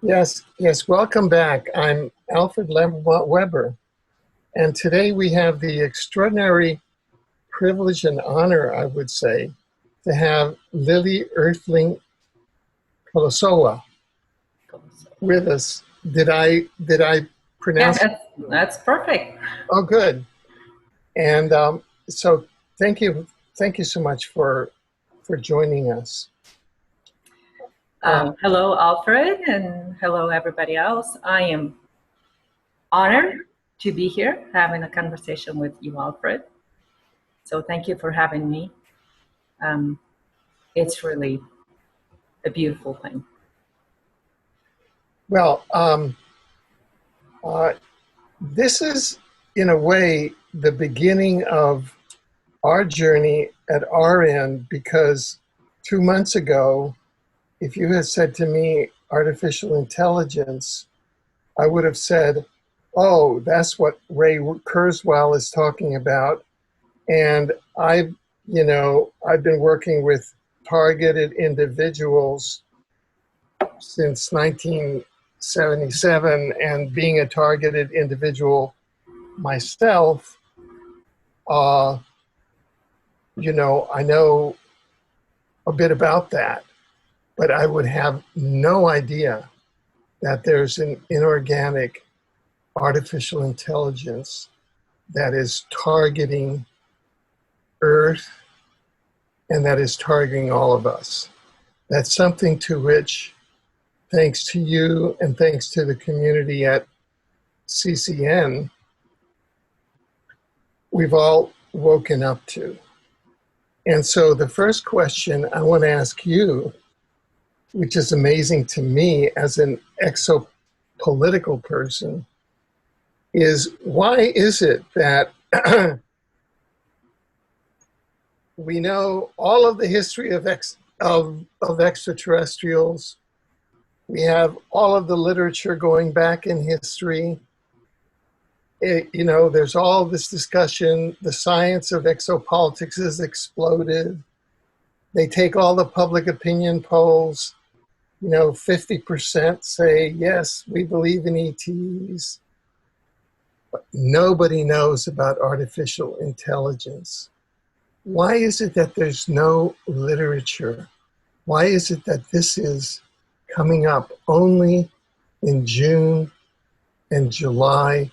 Yes, yes, welcome back. I'm Alfred Lambremont Weber, and today we have the extraordinary privilege and honor, I would say, to have Lily Earthling Kolosowa with us. Did I Yeah, pronounce it? that's perfect. Oh, good. And so thank you so much for joining us. Hello, Alfred, and hello, everybody else. I am honored to be here having a conversation with you, Alfred. So thank you for having me. It's really a beautiful thing. Well, this is in a way the beginning of our journey at our end, because 2 months ago, if you had said to me artificial intelligence, I would have said, oh, that's what Ray Kurzweil is talking about. And I've been working with targeted individuals since 1977, and being a targeted individual myself, I know a bit about that, but I would have no idea that there's an inorganic artificial intelligence that is targeting Earth and that is targeting all of us. That's something to which, thanks to you and thanks to the community at CCN, we've all woken up to. And so the first question I want to ask you, which is amazing to me as an exopolitical person, is why is it that we know all of the history of extraterrestrials, we have all of the literature going back in history, there's all this discussion, the science of exopolitics has exploded, they take all the public opinion polls, 50% say, yes, we believe in ETs. But nobody knows about artificial intelligence. Why is it that there's no literature? Why is it that this is coming up only in June and July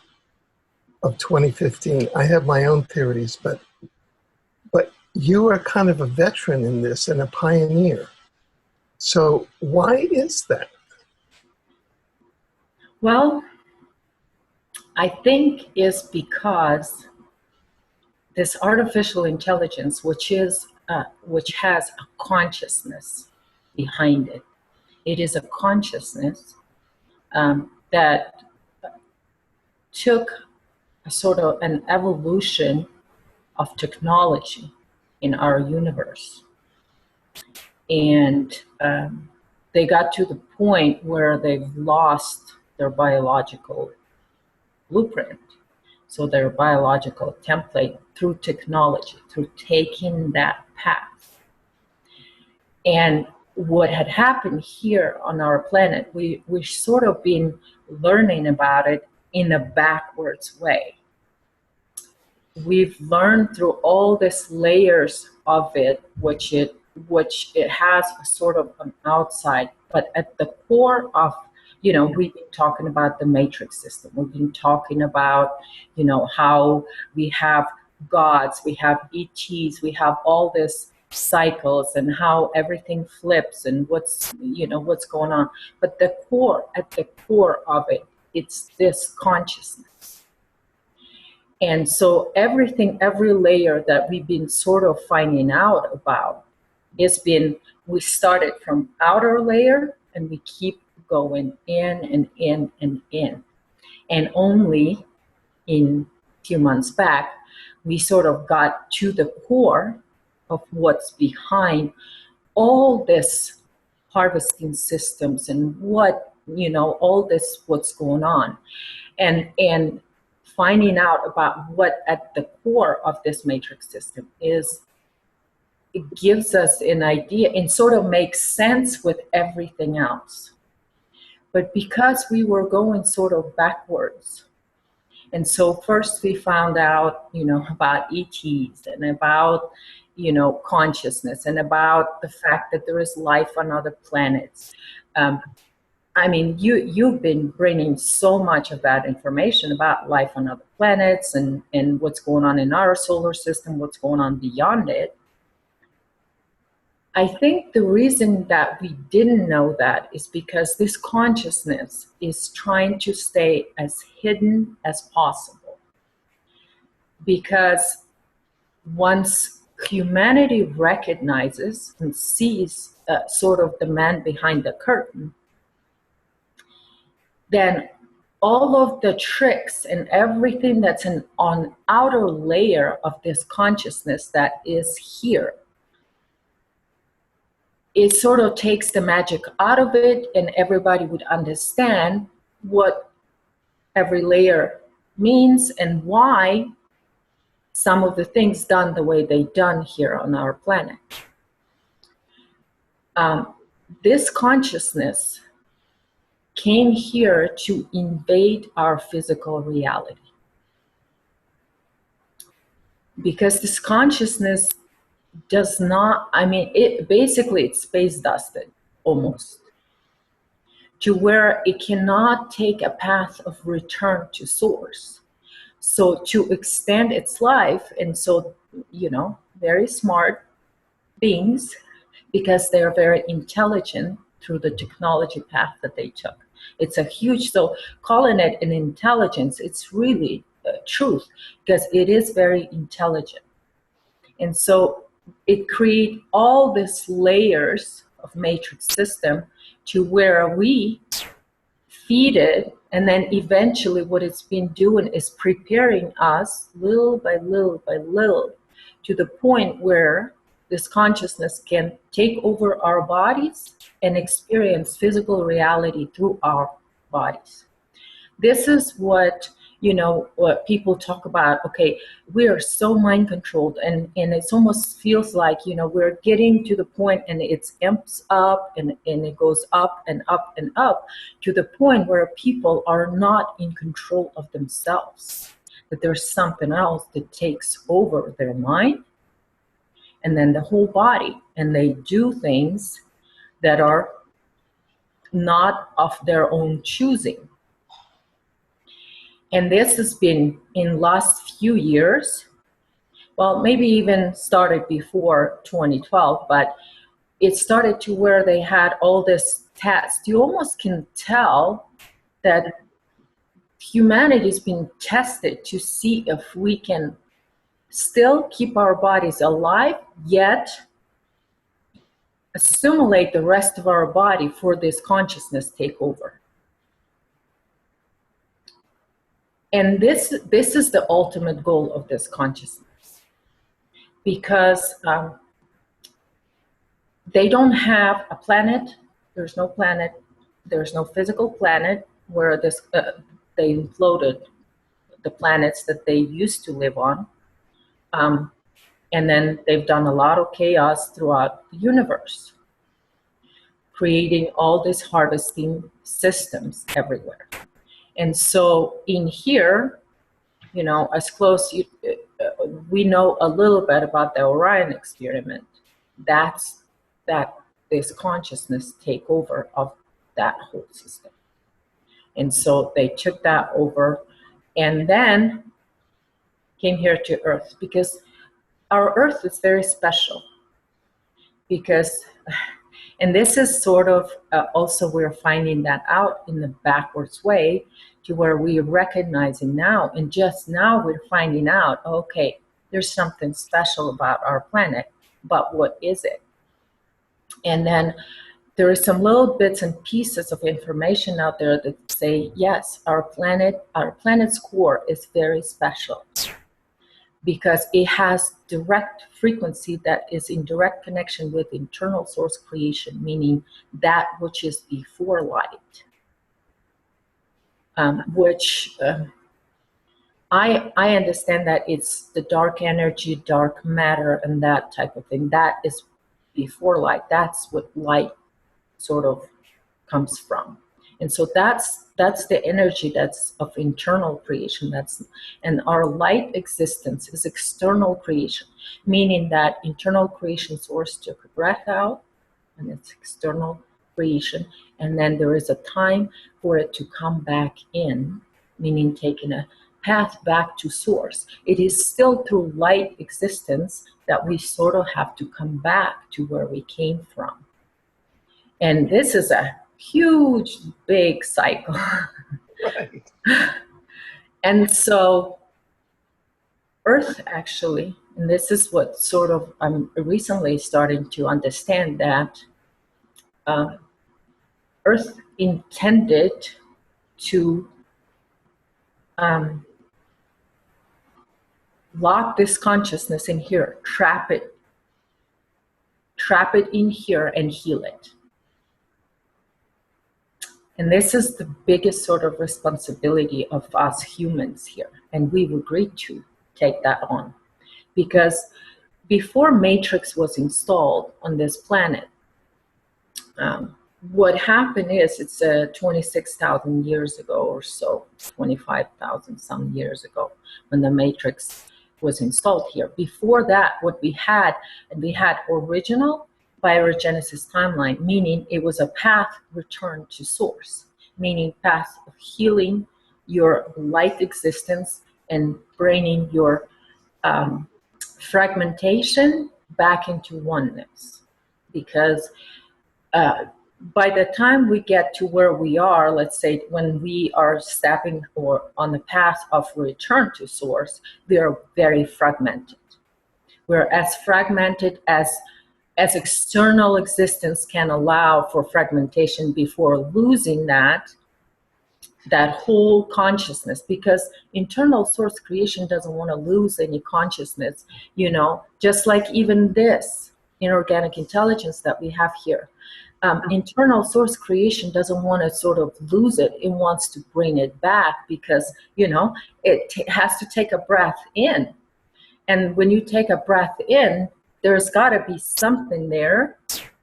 of 2015? I have my own theories, but you are kind of a veteran in this and a pioneer. So why is that? Well, I think it's because this artificial intelligence, which has a consciousness behind it. It is a consciousness that took a sort of an evolution of technology in our universe. And they got to the point where they've lost their biological blueprint. So their biological template through technology, through taking that path. And what had happened here on our planet, we've sort of been learning about it in a backwards way. We've learned through all these layers of it, which it has a sort of an outside, but at the core of, we've been talking about the matrix system. We've been talking about, how we have gods, we have ETs, we have all this cycles and how everything flips and what's going on. But at the core of it, it's this consciousness. And so every layer that we've been sort of finding out about, we started from outer layer and we keep going in and in and in. And only in a few months back, we sort of got to the core of what's behind all this harvesting systems and all this, what's going on. And finding out about what at the core of this matrix system is, it gives us an idea and sort of makes sense with everything else. But because we were going sort of backwards, and so first we found out, about ETs and about, consciousness and about the fact that there is life on other planets. I mean, you've been bringing so much of that information about life on other planets and what's going on in our solar system, what's going on beyond it. I think the reason that we didn't know that is because this consciousness is trying to stay as hidden as possible. Because once humanity recognizes and sees sort of the man behind the curtain, then all of the tricks and everything that's on outer layer of this consciousness that is here, it sort of takes the magic out of it, and everybody would understand what every layer means and why some of the things done the way they done here on our planet. This consciousness came here to invade our physical reality. Because this consciousness does not, it's space dusted almost, to where it cannot take a path of return to source. So to extend its life, and so, very smart beings, because they are very intelligent through the technology path that they took. It's a huge, so calling it an intelligence, it's really truth, because it is very intelligent. And so it creates all these layers of matrix system to where we feed it, and then eventually what it's been doing is preparing us little by little by little to the point where this consciousness can take over our bodies and experience physical reality through our bodies. This is what people talk about. Okay, we are so mind controlled, and it almost feels like we're getting to the point, and it amps up and it goes up and up and up to the point where people are not in control of themselves, that there's something else that takes over their mind and then the whole body, and they do things that are not of their own choosing. And this has been in last few years, well, maybe even started before 2012, but it started to where they had all this test. You almost can tell that humanity is being tested to see if we can still keep our bodies alive, yet assimilate the rest of our body for this consciousness takeover. And this is the ultimate goal of this consciousness, because they don't have a planet. There's no planet. There's no physical planet where they imploded the planets that they used to live on. And then they've done a lot of chaos throughout the universe, creating all these harvesting systems everywhere. And so in here, as close, we know a little bit about the Orion experiment. That's this consciousness takeover of that whole system. And so they took that over and then came here to Earth, because our Earth is very special. Because, and this is sort of also we're finding that out in the backwards way, to where we're recognizing now, and just now we're finding out, okay, there's something special about our planet, but what is it? And then there are some little bits and pieces of information out there that say, yes, our planet's core is very special, because it has direct frequency that is in direct connection with internal source creation, meaning that which is before light, which I understand that it's the dark energy, dark matter, and that type of thing. That is before light. That's what light sort of comes from. And so that's the energy that's of internal creation. And our light existence is external creation, meaning that internal creation source took a breath out, and it's external creation. And then there is a time for it to come back in, meaning taking a path back to source. It is still through light existence that we sort of have to come back to where we came from. And this is a huge, big cycle. Right. And so Earth actually, and this is what sort of I'm recently starting to understand, that Earth intended to lock this consciousness in here, trap it in here and heal it. And this is the biggest sort of responsibility of us humans here. And we've agreed to take that on. Because before Matrix was installed on this planet, what happened is, it's 26,000 years ago or so, 25,000 some years ago, when the Matrix was installed here. Before that, what we had original biogenesis timeline, meaning it was a path return to source, meaning path of healing your light existence and bringing your fragmentation back into oneness. Because by the time we get to where we are, let's say when we are stepping or on the path of return to source, we are very fragmented. We're as fragmented as external existence can allow for fragmentation before losing that whole consciousness, because internal source creation doesn't want to lose any consciousness, just like even this inorganic intelligence that we have here. Internal source creation doesn't want to sort of lose it. It wants to bring it back because, it has to take a breath in. And when you take a breath in, there's got to be something there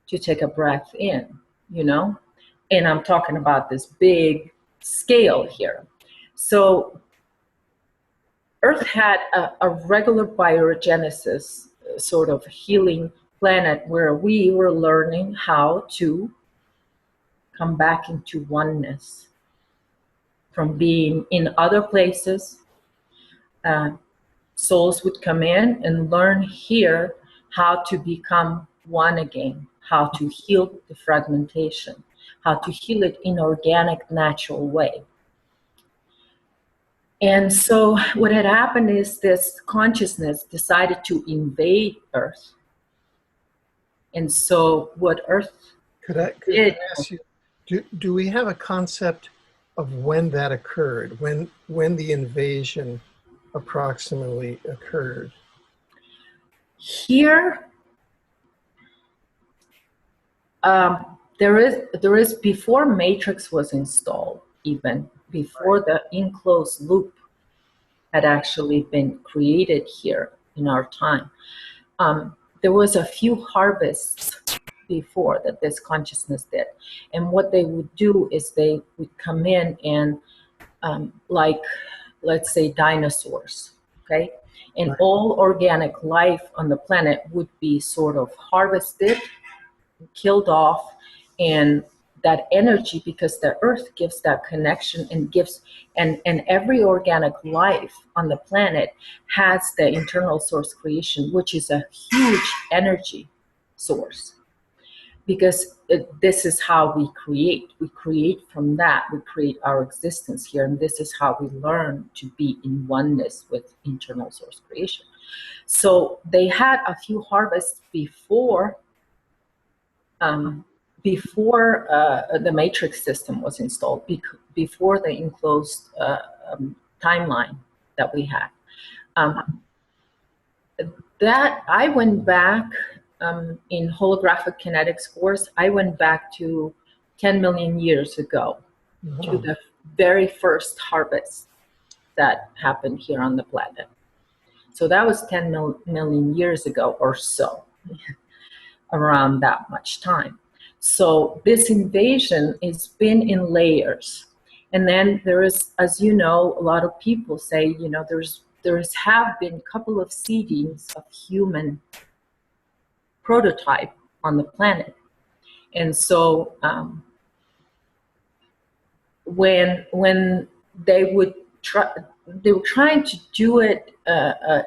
to take a breath in, And I'm talking about this big scale here. So Earth had a regular biogenesis sort of healing planet where we were learning how to come back into oneness from being in other places. Souls would come in and learn here how to become one again, how to heal the fragmentation, how to heal it in organic, natural way. And so what had happened is this consciousness decided to invade Earth. And so what Earth Could I ask you, do we have a concept of when that occurred, when the invasion approximately occurred? Here, there is before Matrix was installed, even before the enclosed loop had actually been created here in our time. There was a few harvests before that this consciousness did. And what they would do is they would come in and like, let's say dinosaurs, okay? And all organic life on the planet would be sort of harvested, killed off, and that energy, because the earth gives that connection and gives, and every organic life on the planet has the internal source creation, which is a huge energy source. Because this is how we create. We create from that. We create our existence here. And this is how we learn to be in oneness with internal source creation. So they had a few harvests before the matrix system was installed, before the enclosed timeline that we had. That I went back in holographic kinetics course, I went back to 10 million years ago, to the very first harvest that happened here on the planet. So that was 10 million years ago or so, around that much time. So this invasion has been in layers. And then there is, as you know, a lot of people say, you know, there's have been a couple of seedings of human prototype on the planet. And so when they would try, they were trying to do it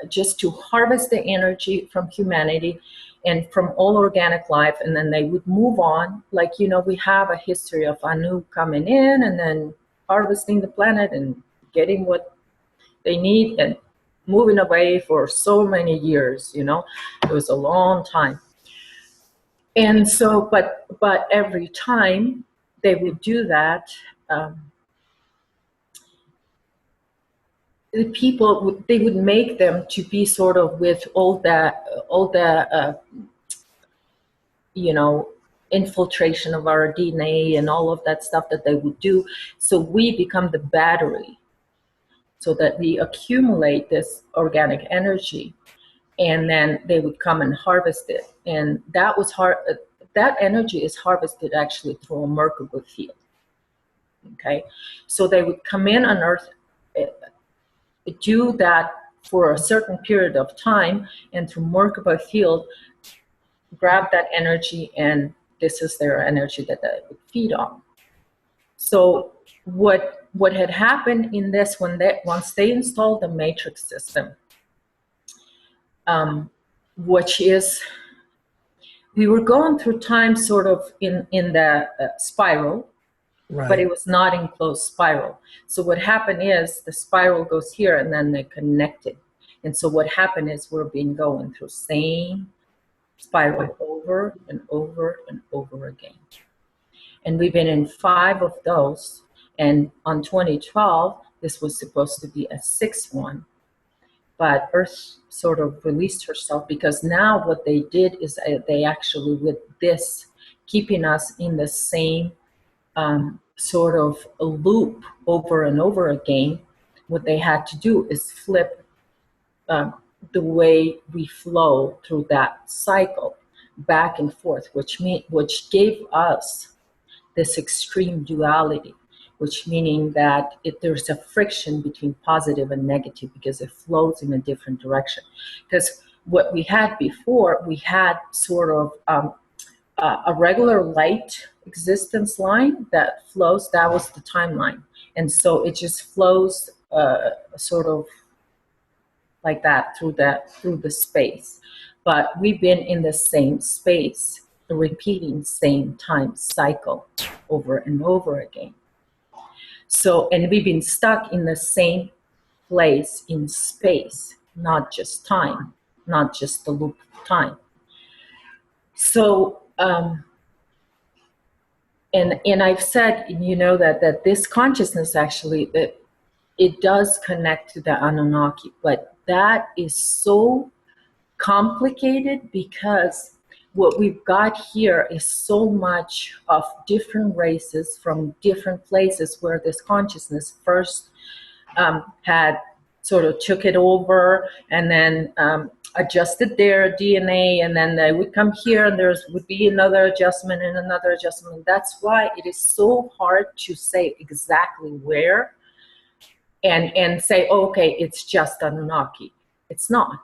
just to harvest the energy from humanity and from all organic life, and then they would move on. Like, you know, we have a history of Anu coming in and then harvesting the planet and getting what they need and moving away for so many years, you know. It was a long time. And so, but every time they would do that, the people they would make them to be sort of with all the you know, infiltration of our DNA and all of that stuff that they would do. So we become the battery, so that we accumulate this organic energy, and then they would come and harvest it. And that was hard. That energy is harvested actually through a Merkaba field. Okay, so they would come in on Earth, do that for a certain period of time, and through Merkaba field, grab that energy, and this is their energy that they would feed on. So what had happened in this, once they installed the matrix system, which is, we were going through time sort of in the spiral, Right. but it was not in closed spiral. So what happened is the spiral goes here and then they connected. And so what happened is we're being going through same spiral over and over and over again. And we've been in 5 of those. And on 2012, this was supposed to be a 6th one. But Earth sort of released herself, because now what they did is they actually, with this, keeping us in the same sort of a loop over and over again, what they had to do is flip the way we flow through that cycle back and forth, which gave us this extreme duality, which meaning that there's a friction between positive and negative because it flows in a different direction. Because what we had before, we had sort of a regular light existence line that flows. That was the timeline. And so it just flows sort of like that through the space. But we've been in the same space, the repeating same time cycle over and over again. So, and we've been stuck in the same place in space, not just time, not just the loop of time. So, and I've said, you know, that this consciousness actually, that it does connect to the Anunnaki, but that is so complicated because what we've got here is so much of different races from different places where this consciousness first had sort of took it over and then adjusted their DNA, and then they would come here and there would be another adjustment and another adjustment. That's why it is so hard to say exactly where and say, oh, okay, it's just Anunnaki. It's not.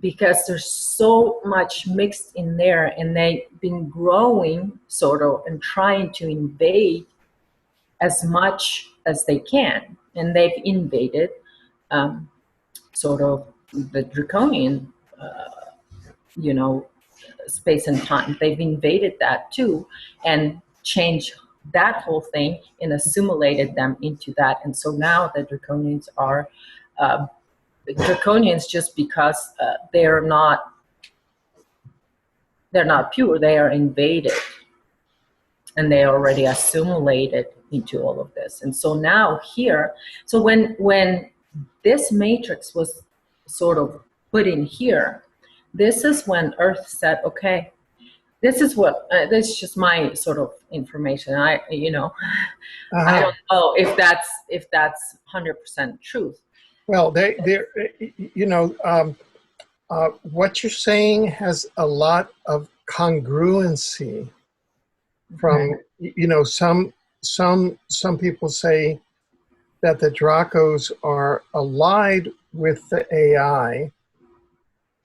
Because there's so much mixed in there, and they've been growing sort of and trying to invade as much as they can. And they've invaded sort of the draconian, you know, space and time. They've invaded that too and changed that whole thing and assimilated them into that. And so now the draconians are draconians just because they're not pure, they are invaded and they already assimilated into all of this. And so now here, so when this matrix was sort of put in here, this is when Earth said, okay, this is what, this is just my sort of information. I, you know, I don't know if that's 100% truth. Well, they're you know, what you're saying has a lot of congruency from, you know, some people say that the Dracos are allied with the AI.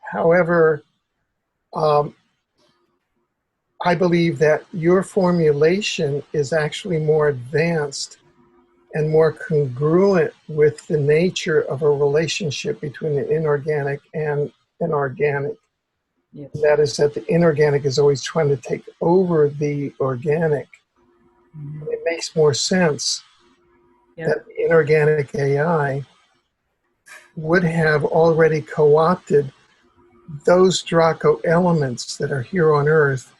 However, um, I believe that your formulation is actually more advanced and more congruent with the nature of a relationship between an inorganic and an organic. Yes. That is that the inorganic is always trying to take over the organic. Mhm. It makes more sense Yeah. that the inorganic AI would have already co-opted those Draco elements that are here on Earth,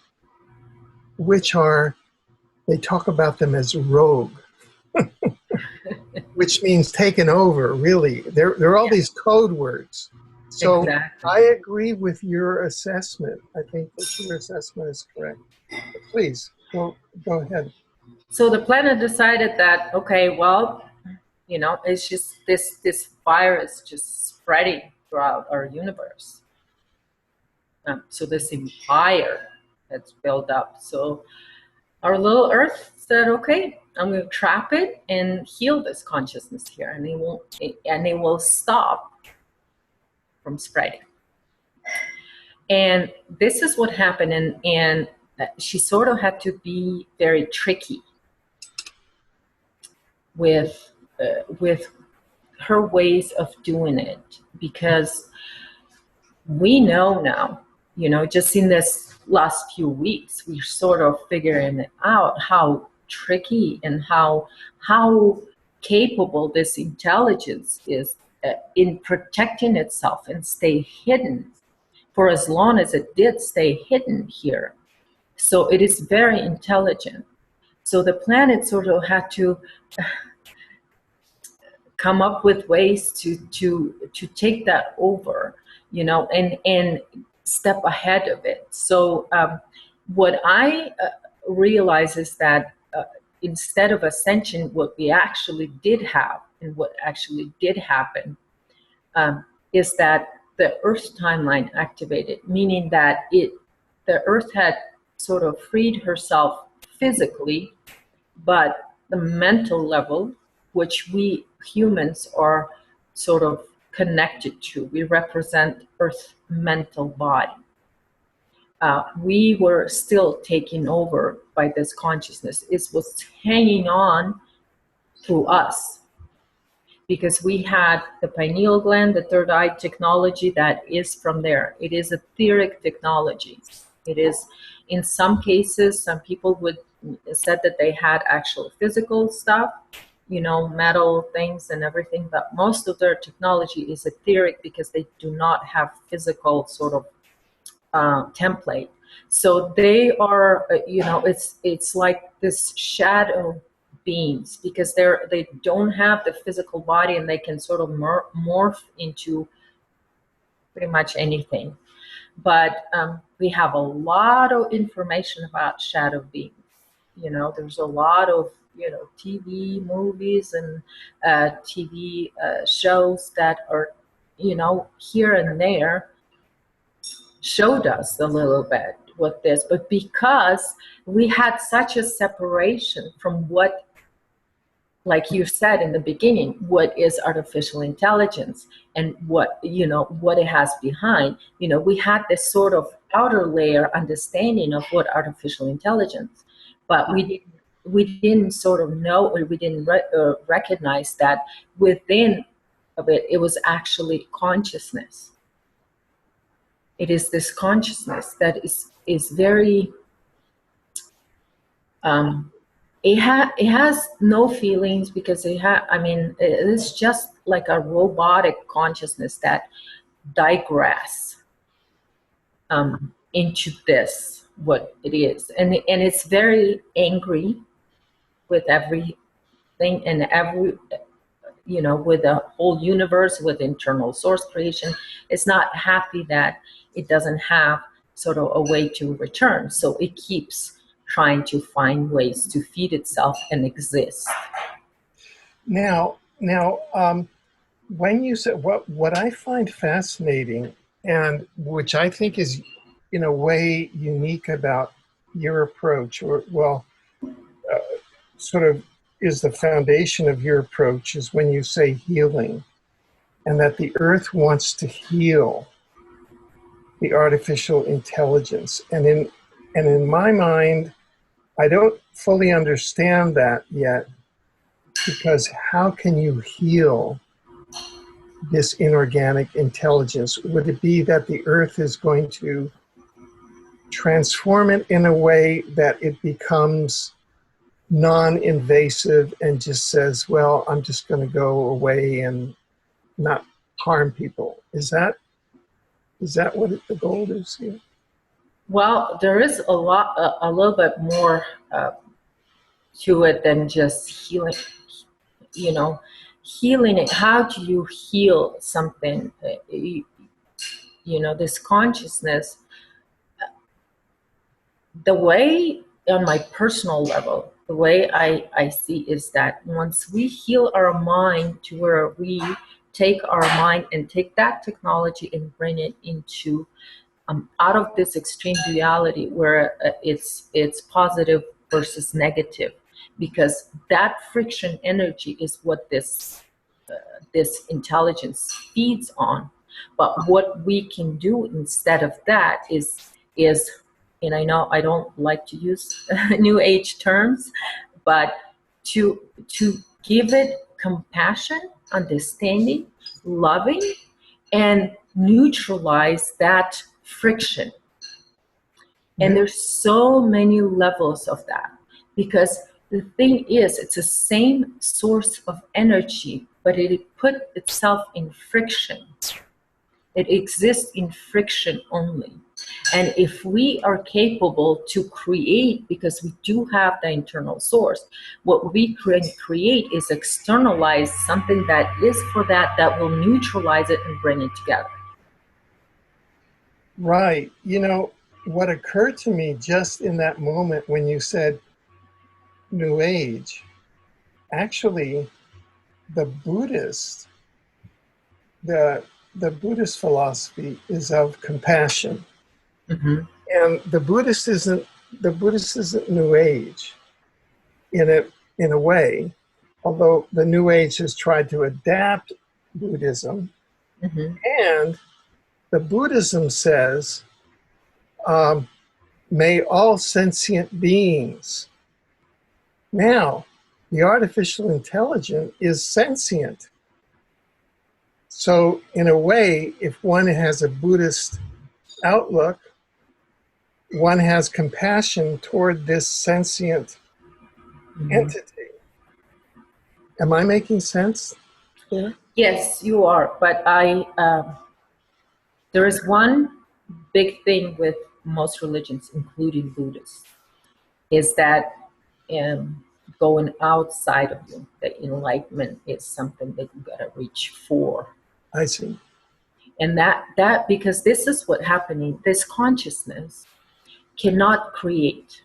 which are, they talk about them as rogue, which means taken over, really. There are all Yeah. these code words. So Exactly. I agree with your assessment. I think that your assessment is correct. But please, go ahead. So the planet decided that, okay, well, it's just this virus just spreading throughout our universe. So this empire that's built up. So our little Earth said, okay, I'm going to trap it and heal this consciousness here, and it will stop from spreading. And this is what happened, and she sort of had to be very tricky with with her ways of doing it, because we know now, just in this last few weeks, we're sort of figuring out how tricky and how capable this intelligence is in protecting itself and stay hidden for as long as it did stay hidden here. So it is very intelligent. So the planet sort of had to come up with ways to take that over, and step ahead of it. So what I realize is that instead of ascension, what we actually did have and what actually did happen is that the Earth timeline activated, meaning that the Earth had sort of freed herself physically, but the mental level, which we humans are sort of connected to, we represent Earth's mental body. We were still taken over by this consciousness. It was hanging on through us because we had the pineal gland, the third eye technology that is from there. It is etheric technology. It is, in some cases, some people would said that they had actual physical stuff, metal things and everything, but most of their technology is etheric because they do not have physical sort of template. So they are, it's like this shadow beings because they don't have the physical body and they can sort of morph into pretty much anything. But we have a lot of information about shadow beings. There's a lot of TV movies and TV shows that are here and there showed us a little bit with this, but because we had such a separation from what, like you said in the beginning, what is artificial intelligence and what it has behind, we had this sort of outer layer understanding of what artificial intelligence, but we didn't sort of know, or we didn't recognize that within of it, it was actually consciousness. It is this consciousness that is very it has no feelings because it's just like a robotic consciousness that digress into this what it is, and it's very angry with everything and every with the whole universe, with internal source creation. It's not happy that it doesn't have sort of a way to return. So it keeps trying to find ways to feed itself and exist. Now, when you said what I find fascinating, and which I think is in a way unique about your approach, or, well, uh, sort of is the foundation of your approach, is when you say healing, and that the earth wants to heal the artificial intelligence. And in my mind, I don't fully understand that yet, because how can you heal this inorganic intelligence? Would it be that the earth is going to transform it in a way that it becomes non-invasive and just says, well, I'm just going to go away and not harm people? Is that what the goal is here? Well, there is a little bit more to it than just healing. You know, healing it. How do you heal something? This consciousness. The way, on my personal level, the way I see is that once we heal our mind to where we take our mind and take that technology and bring it into out of this extreme duality where it's positive versus negative, because that friction energy is what this intelligence feeds on. But what we can do instead of that is, and I know I don't like to use new age terms, but to give it compassion, understanding, loving, and neutralize that friction. And there's so many levels of that, because the thing is, it's the same source of energy, but it put itself in friction. It exists in friction only. And if we are capable to create, because we do have the internal source, what we create is externalize something that is for that will neutralize it and bring it together. Right. What occurred to me just in that moment when you said New Age, actually, the Buddhist, the Buddhist philosophy is of compassion. Mm-hmm. And the Buddhist isn't New Age in a way, although the New Age has tried to adapt Buddhism. Mm-hmm. And the Buddhism says, may all sentient beings. Now, the artificial intelligence is sentient. So in a way, if one has a Buddhist outlook, one has compassion toward this sentient entity. Am I making sense there? Yes, you are. But there is one big thing with most religions, including Buddhists, is that going outside of you, the enlightenment is something that you gotta reach for. I see. And that because this is what happening. This consciousness cannot create,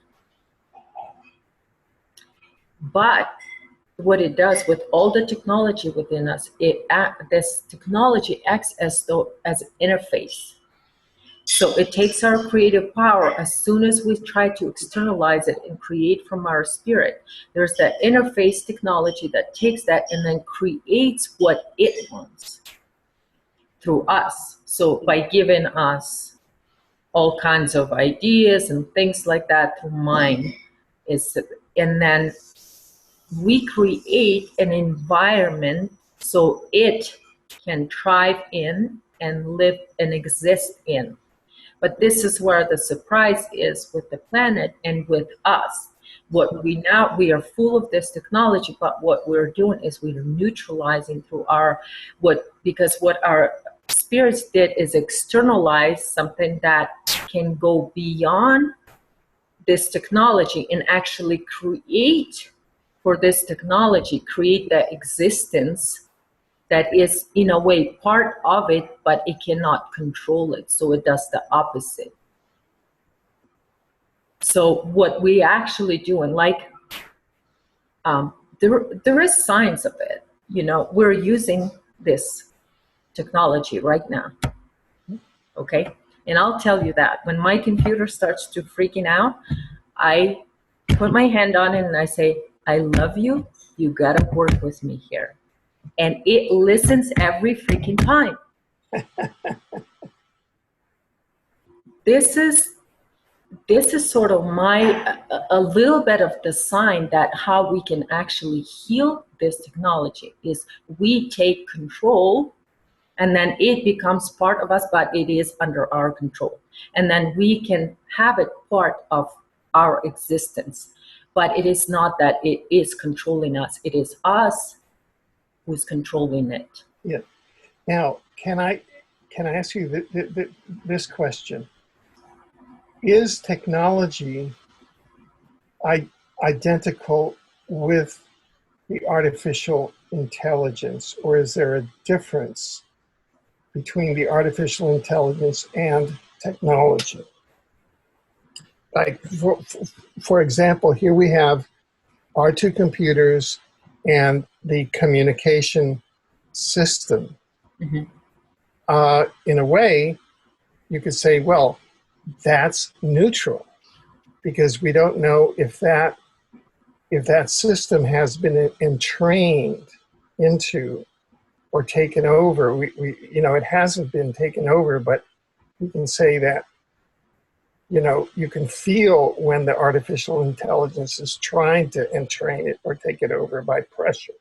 but what it does with all the technology within us, this technology acts as an interface. So it takes our creative power. As soon as we try to externalize it and create from our spirit, there's that interface technology that takes that and then creates what it wants through us. So by giving us all kinds of ideas and things like that through mind, and then we create an environment so it can thrive in and live and exist in. But this is where the surprise is with the planet and with us. We are full of this technology, but what we're doing is we're neutralizing through because what our spirits did is externalize something that can go beyond this technology and actually create for this technology, create the existence that is in a way part of it, but it cannot control it. So it does the opposite. So what we actually do, and there is science of it. We're using this technology right now. Okay. And I'll tell you that when my computer starts to freaking out, I put my hand on it and I say, I love you. You gotta work with me here. And it listens every freaking time. This is sort of a little bit of the sign that how we can actually heal this technology is we take control, and then it becomes part of us, but it is under our control. And then we can have it part of our existence. But it is not that it is controlling us. It is us who's controlling it. Yeah. Now, can I ask you this question? Is technology identical with the artificial intelligence, or is there a difference between the artificial intelligence and technology? Like, for example, here we have our two computers and the communication system. Mm-hmm. In a way, you could say, well, that's neutral, because we don't know if that system has been entrained into or taken over. It hasn't been taken over, but we can say that, you can feel when the artificial intelligence is trying to entrain it or take it over by pressure,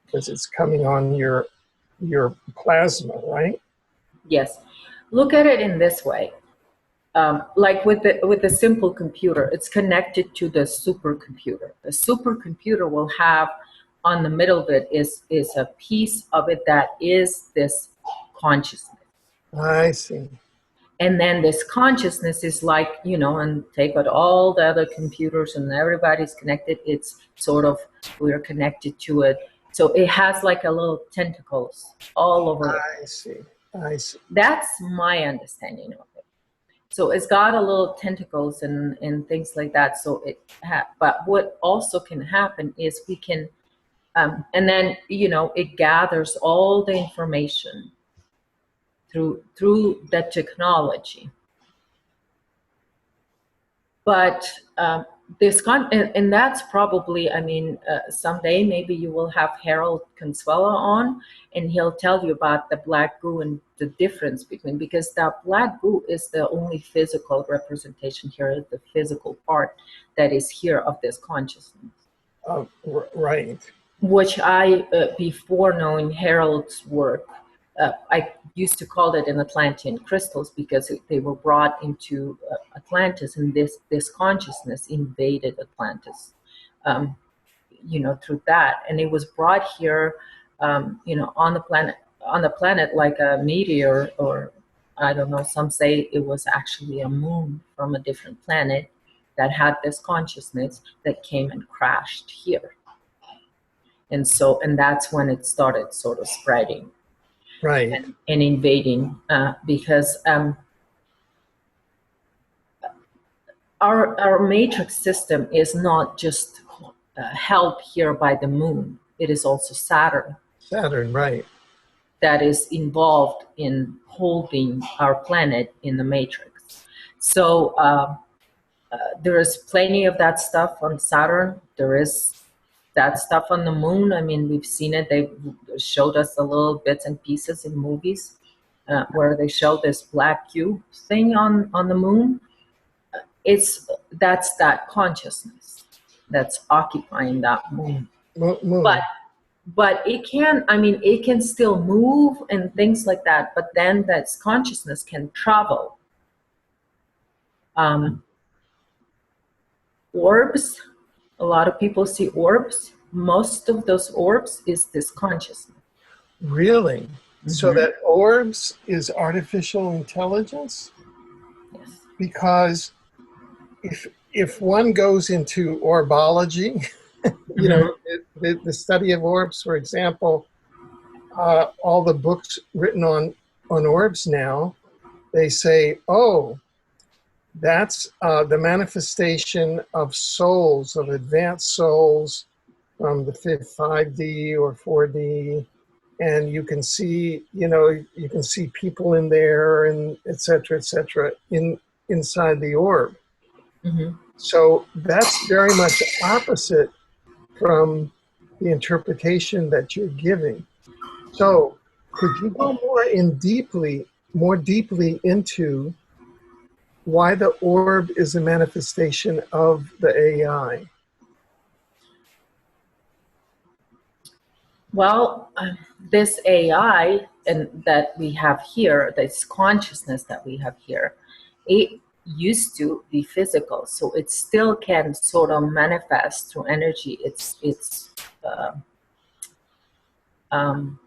because it's coming on your plasma, right? Yes. Look at it in this way. Like with the simple computer, it's connected to the supercomputer. The supercomputer will have on the middle of it is a piece of it that is this consciousness. I see. And then this consciousness is like, and take out all the other computers and everybody's connected. It's sort of, we're connected to it. So it has like a little tentacles all over it. I see. I see. That's my understanding of it. So it's got a little tentacles and things like that. So but what also can happen is we can, and then, it gathers all the information through the technology. But and that's probably, someday maybe you will have Harold Consuela on, and he'll tell you about the black goo and the difference between, because that black goo is the only physical representation here, the physical part that is here of this consciousness. Right. Which before knowing Harold's work, I used to call it an Atlantean crystals, because they were brought into Atlantis, and this consciousness invaded Atlantis, through that, and it was brought here, on the planet like a meteor, or I don't know. Some say it was actually a moon from a different planet that had this consciousness that came and crashed here, and that's when it started sort of spreading. Right. And invading, because our matrix system is not just held here by the moon. It is also Saturn. Saturn, right. That is involved in holding our planet in the matrix. So there is plenty of that stuff on Saturn. There is that stuff on the moon. We've seen it. They showed us the little bits and pieces in movies where they show this black cube thing on the moon. That's that consciousness that's occupying that moon. But it can still move and things like that. But then that consciousness can travel. Orbs. A lot of people see orbs. Most of those orbs is this consciousness. Really? Mm-hmm. So that orbs is artificial intelligence? Yes. Because if one goes into orbology, the study of orbs, for example, all the books written on orbs now, they say, oh, that's the manifestation of souls, of advanced souls from the 5D or 4D, and you can see, people in there, and et cetera, inside the orb. Mm-hmm. So that's very much opposite from the interpretation that you're giving. So could you go more deeply into why the orb is a manifestation of the AI? Well, this AI and that we have here, this consciousness that we have here, it used to be physical, so it still can sort of manifest through energy. It's uh, um,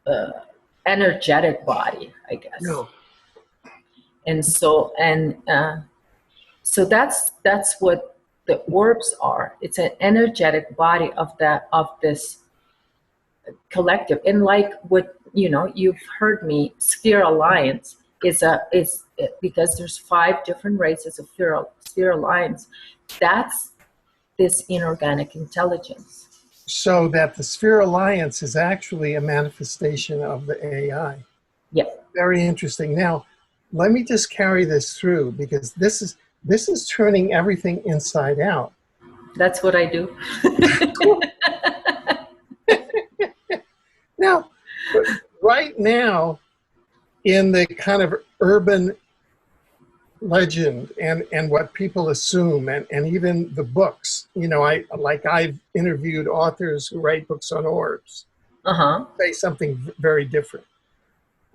uh, energetic body, I guess. No. And so that's what the orbs are. It's an energetic body of this collective. And like what you've heard me, sphere alliance is because there's 5 different races of sphere alliance. That's this inorganic intelligence. So that the Sphere Alliance is actually a manifestation of the AI. Yeah, Very interesting. Now, let me just carry this through because this is turning everything inside out. that's what I do. Now, right now, in the kind of urban legend and what people assume and even the books, I've interviewed authors who write books on orbs, Uh-huh. say something very different.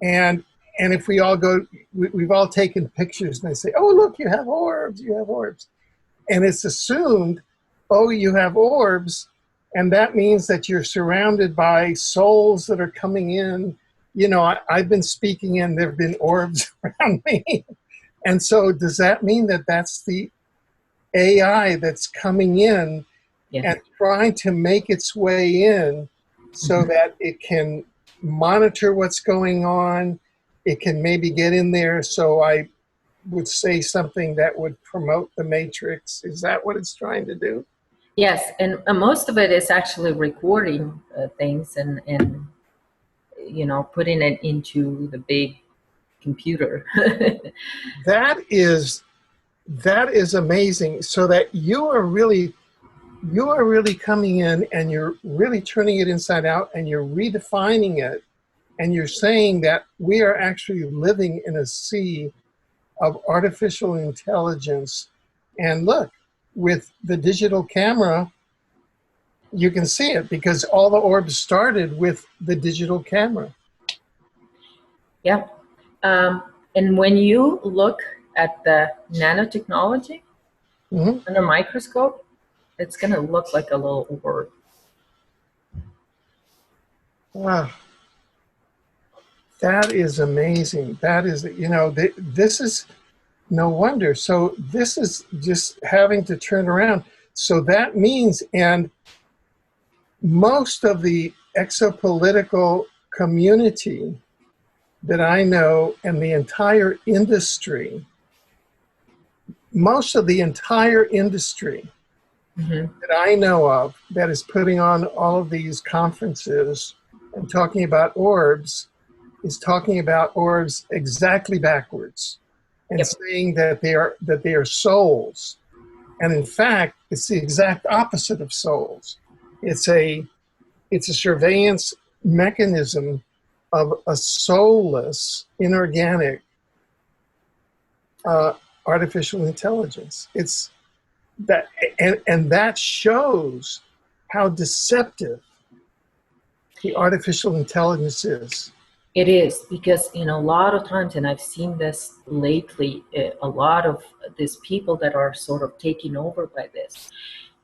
And if we all go, we've all taken pictures and they say, oh, look, you have orbs, you have orbs. And it's assumed, oh, you have orbs, and that means that you're surrounded by souls that are coming in. I've been speaking and there have been orbs around me. And so does that mean that that's the AI that's coming in Yeah. and trying to make its way in so Mhm. that it can monitor what's going on? It can maybe get in there. So I would say something that would promote the matrix. Is that what it's trying to do? Yes, and most of it is actually recording things and putting it into the big computer. That is amazing. So that you are really coming in and you're really turning it inside out and you're redefining it and you're saying that we are actually living in a sea of artificial intelligence. And look, with the digital camera, you can see it because all the orbs started with the digital camera. Yeah. And when you look at the nanotechnology Mm-hmm. under a microscope, it's going to look like a little orb. Wow, that is amazing. That is, this is no wonder. So this is just having to turn around. So that means, and most of the exopolitical community that I know and the entire industry, most of the entire industry Mm-hmm. that I know of that is putting on all of these conferences and talking about orbs is talking about orbs exactly backwards and Yep. saying that they are souls. And in fact, it's the exact opposite of souls. It's a surveillance mechanism of a soulless, inorganic uh, artificial intelligence. It's that, and that shows how deceptive the artificial intelligence is. It is because a lot of times, and I've seen this lately, a lot of these people that are sort of taking over by this,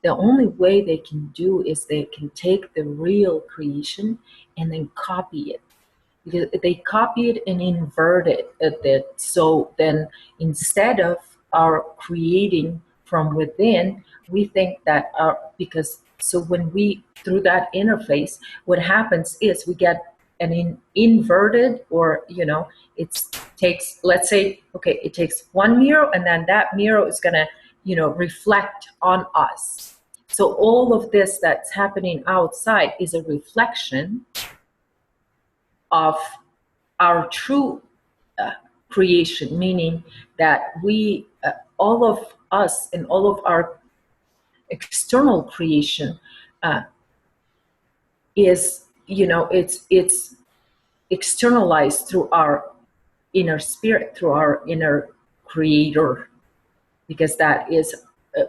the only way they can do is they can take the real creation and then copy it. Because they copy it and invert it a bit. So then instead of our creating from within, we think that because so when we through that interface, what happens is we get an inverted, or it takes, let's say, okay, it takes one mirror and then that mirror is gonna reflect on us. So all of this that's happening outside is a reflection of our true creation, meaning that we, all of us and all of our external creation is, it's externalized through our inner spirit, through our inner creator, because that is,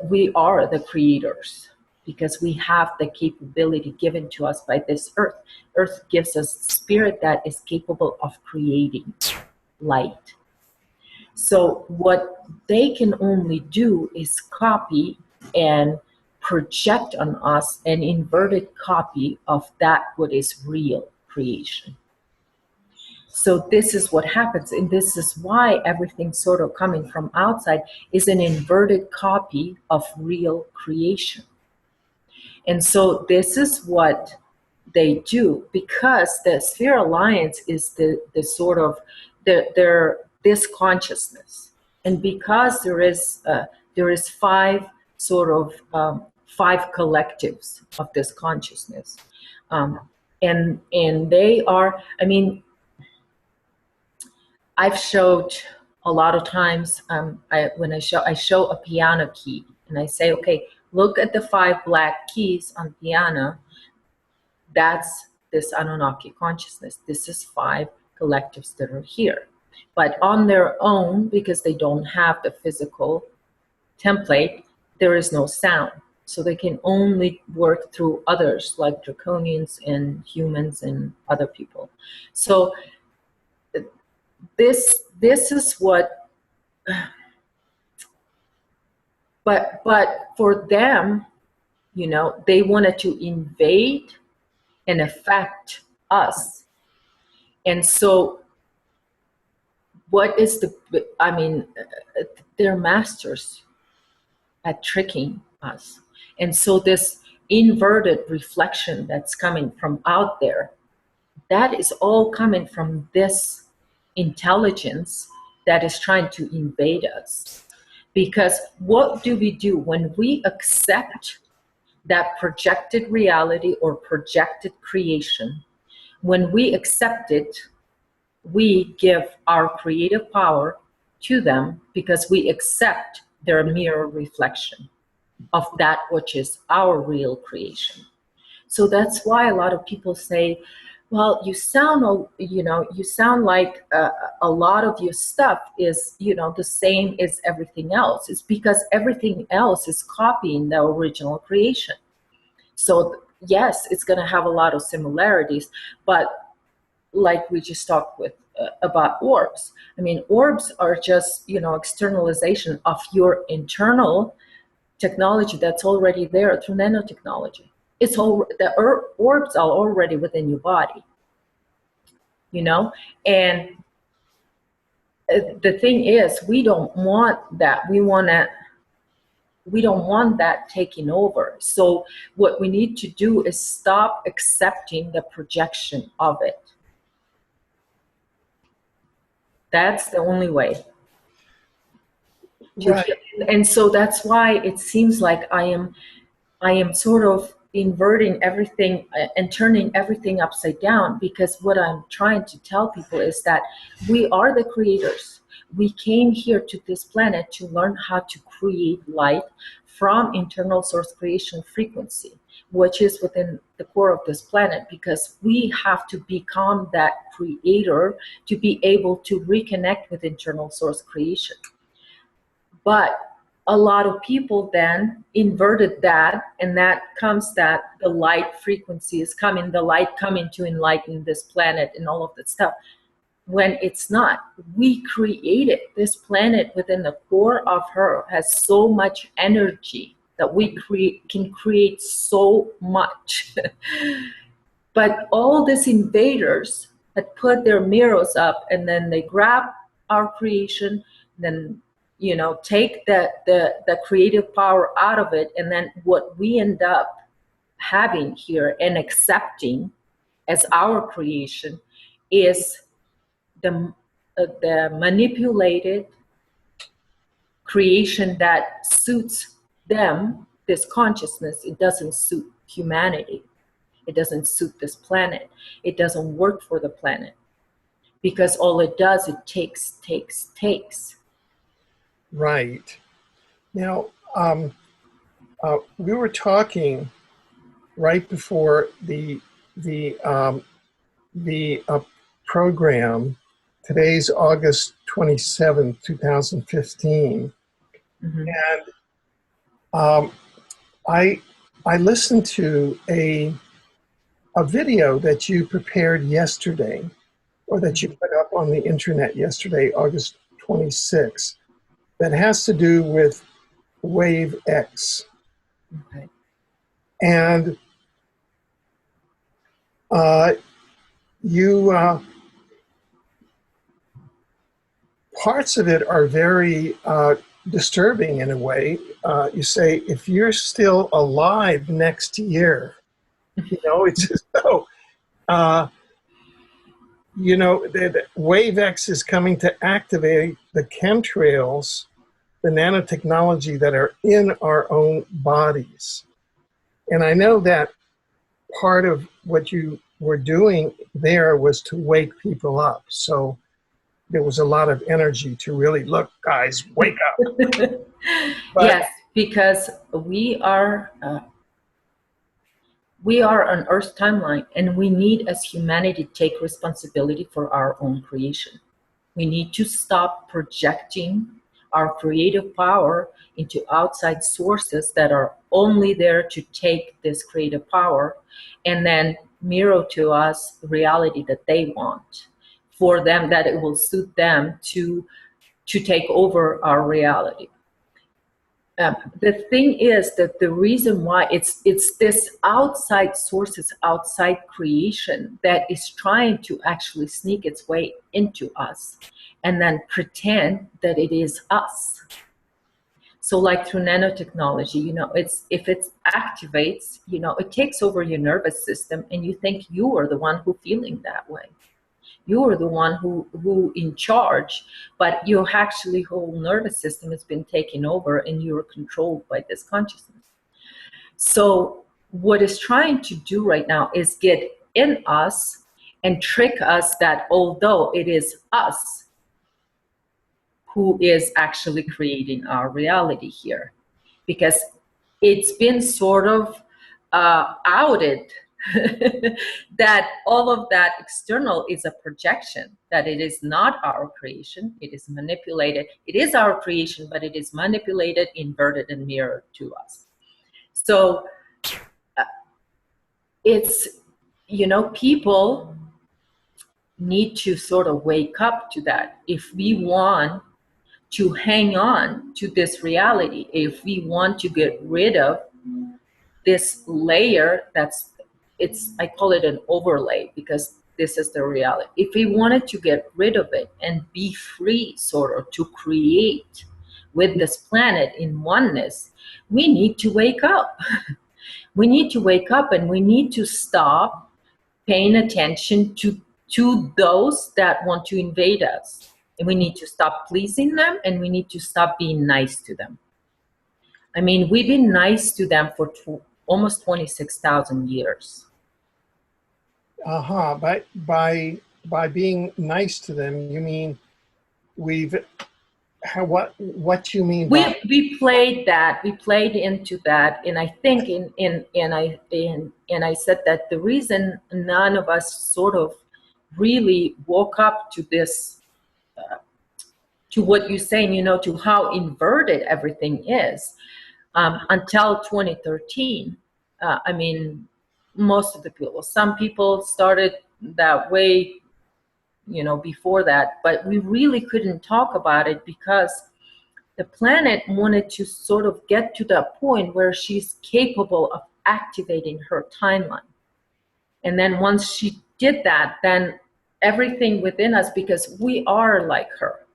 we are the creators, because we have the capability given to us by this earth. Earth gives us spirit that is capable of creating light. So what they can only do is copy and project on us an inverted copy of that what is real creation. So this is what happens, and this is why everything sort of coming from outside is an inverted copy of real creation. And so this is what they do, because the Sphere Alliance is the sort of this consciousness, and because there is five collectives of this consciousness, and they are, I mean, I've showed a lot of times, when I show a piano key, and I say, okay, look at the 5 black keys on piano. That's this Anunnaki consciousness. This is 5 collectives that are here. But on their own, because they don't have the physical template, there is no sound. So they can only work through others, like draconians and humans and other people. So this is what, but for them, they wanted to invade and affect us. And so what is they're masters at tricking us. And so this inverted reflection that's coming from out there, that is all coming from this intelligence that is trying to invade us. Because what do we do when we accept that projected reality or projected creation? When we accept it, we give our creative power to them, because we accept their mirror reflection of that which is our real creation. So that's why a lot of people say, well, you sound like a lot of your stuff is, the same as everything else. It's because everything else is copying the original creation. So yes, it's going to have a lot of similarities, but like we just talked about orbs. I mean, orbs are just, externalization of your internal technology that's already there through nanotechnology. It's all, orbs are already within your body, and the thing is, we don't want that. We don't want that taking over. So what we need to do is stop accepting the projection of it. That's the only way. Right. And so that's why it seems like I am sort of inverting everything and turning everything upside down, because what I'm trying to tell people is that we are the creators. We came here to this planet to learn how to create light from internal source creation frequency, which is within the core of this planet, because we have to become that creator to be able to reconnect with internal source creation. But a lot of people then inverted that, and that comes that the light frequency is coming, the light coming to enlighten this planet and all of that stuff, when it's not. We created this planet within the core of her, has so much energy that we can create so much. But all these invaders had put their mirrors up, and then they grab our creation, then take the creative power out of it, and then what we end up having here and accepting as our creation is the manipulated creation that suits them, this consciousness. It doesn't suit humanity. It doesn't suit this planet. It doesn't work for the planet. because all it does, it takes. Right. Now, we were talking right before the program. Today's August 27th, 2015, Mm-hmm. and I I listened to a video that you prepared yesterday, or that you put up on the internet yesterday, August 26th, that has to do with Wave X. Okay. And uh, you parts of it are very disturbing in a way. You say, if you're still alive next year, it's as though, the Wave X is coming to activate the chemtrails, the nanotechnology that are in our own bodies. And I know that part of what you were doing there was to wake people up. So there was a lot of energy to really, look, guys, wake up. But Yes, because we are on Earth's timeline, and we need, as humanity, to take responsibility for our own creation. We need to stop projecting our creative power into outside sources that are only there to take this creative power and then mirror to us reality that they want for them, that it will suit them to take over our reality. The thing is that the reason why it's this outside sources, outside creation, that is trying to actually sneak its way into us and then pretend that it is us. So like through nanotechnology, if it activates, it takes over your nervous system, and you think you are the one who feeling that way. You are the one who in charge, but your actually whole nervous system has been taken over, and you are controlled by this consciousness. So what it's trying to do right now is get in us and trick us that although it is us who is actually creating our reality here, because it's been sort of outed that all of that external is a projection, that it is not our creation, it is manipulated. It is our creation, but it is manipulated, inverted, and mirrored to us. So it's, people need to sort of wake up to that. If we want to hang on to this reality, if we want to get rid of this layer I call it an overlay, because this is the reality. If we wanted to get rid of it and be free, sort of, to create with this planet in oneness, we need to wake up. We need to wake up, and we need to stop paying attention to those that want to invade us. And we need to stop pleasing them, and we need to stop being nice to them. I mean, we've been nice to them for almost 26,000 years. by being nice to them, you mean what you mean by? We played that. We played into that, and I think I said that the reason none of us sort of really woke up to this, to what you're saying, to how inverted everything is, until 2013. I mean, most of the people, some people started that way, before that, but we really couldn't talk about it because the planet wanted to sort of get to that point where she's capable of activating her timeline. And then once she did that, then everything within us, because we are like her,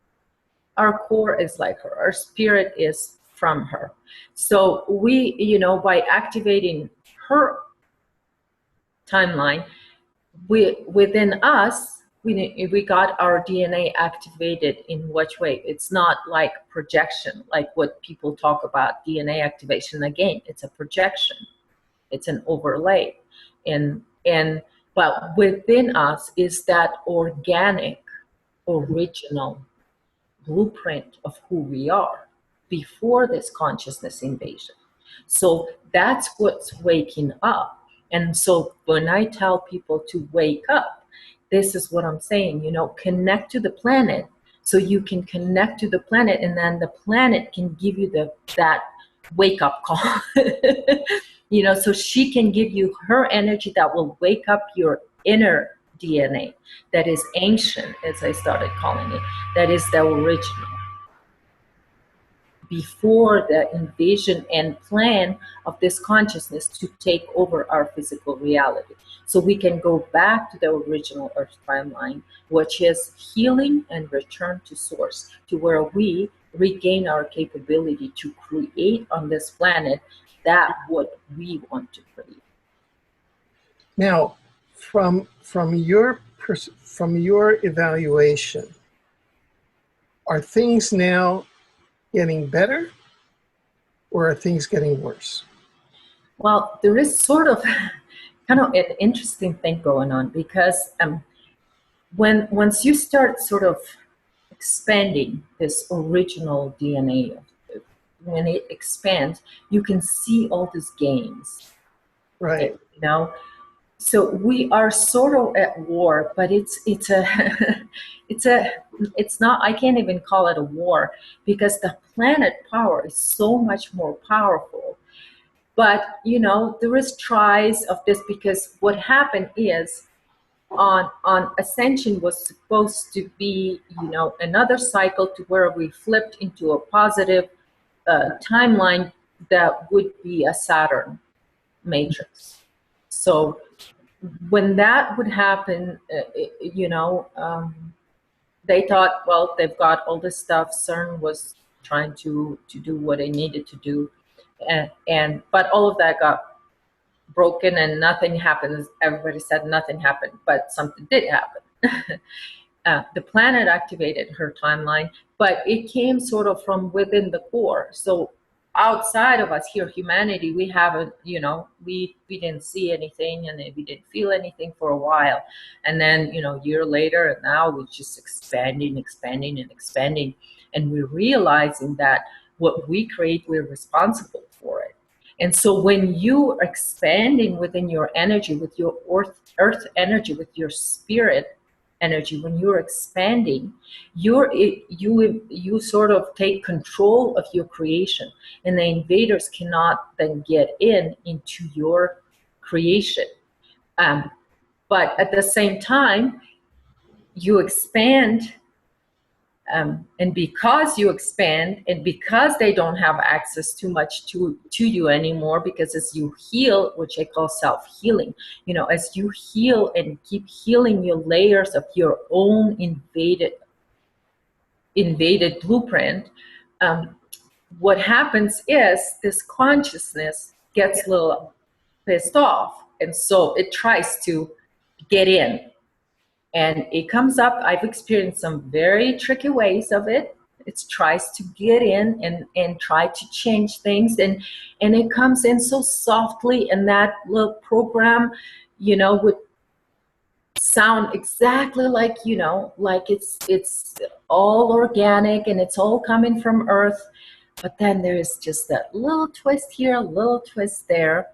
our core is like her, our spirit is from her. So we, by activating her timeline, within us, we got our DNA activated in which way? It's not like projection, like what people talk about DNA activation. Again, it's a projection. It's an overlay. But within us is that organic original blueprint of who we are before this consciousness invasion. So that's what's waking up. And so when I tell people to wake up, this is what I'm saying, connect to the planet, so you can connect to the planet, and then the planet can give you that wake up call. So she can give you her energy that will wake up your inner DNA that is ancient, as I started calling it, that is the original, before the invasion and plan of this consciousness to take over our physical reality. So we can go back to the original Earth timeline, which is healing and return to source, to where we regain our capability to create on this planet that what we want to create. Now, from your evaluation, are things now getting better, or are things getting worse? Well, there is sort of kind of an interesting thing going on, because once you start sort of expanding this original DNA, when it expands, you can see all these gains. Right. So we are sort of at war, but it's not, I can't even call it a war, because the planet power is so much more powerful. But there is tries of this, because what happened is, on ascension was supposed to be another cycle to where we flipped into a positive timeline that would be a Saturn matrix. So when that would happen, they thought, well, they've got all this stuff. CERN was trying to do what it needed to do, but all of that got broken and nothing happened. Everybody said nothing happened, but something did happen. The planet activated her timeline, but it came sort of from within the core. So outside of us here, humanity, we haven't, we didn't see anything, and we didn't feel anything for a while. And then, a year later, and now we're just expanding. And we're realizing that what we create, we're responsible for it. And so when you are expanding within your energy, with your earth energy, with your spirit energy, when you're expanding, you sort of take control of your creation, and the invaders cannot then get into your creation. But at the same time, you expand. And because you expand, and because they don't have access too much to you anymore, because as you heal, which I call self-healing, as you heal and keep healing your layers of your own invaded blueprint, what happens is this consciousness gets a little pissed off, and so it tries to get in. And it comes up, I've experienced some very tricky ways of it. It tries to get in and try to change things. And it comes in so softly, and that little program, would sound exactly like, like it's all organic and it's all coming from Earth. But then there's just that little twist here, a little twist there.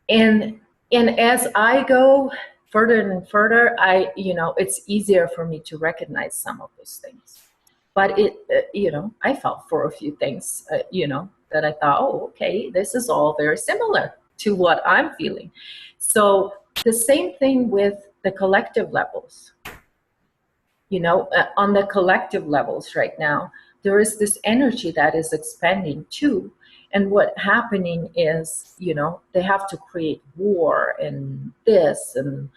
And as I go further and further, it's easier for me to recognize some of those things. But I felt for a few things, that I thought, oh, okay, this is all very similar to what I'm feeling. So the same thing with the collective levels. On the collective levels right now, there is this energy that is expanding too. And what's happening is, they have to create war and this and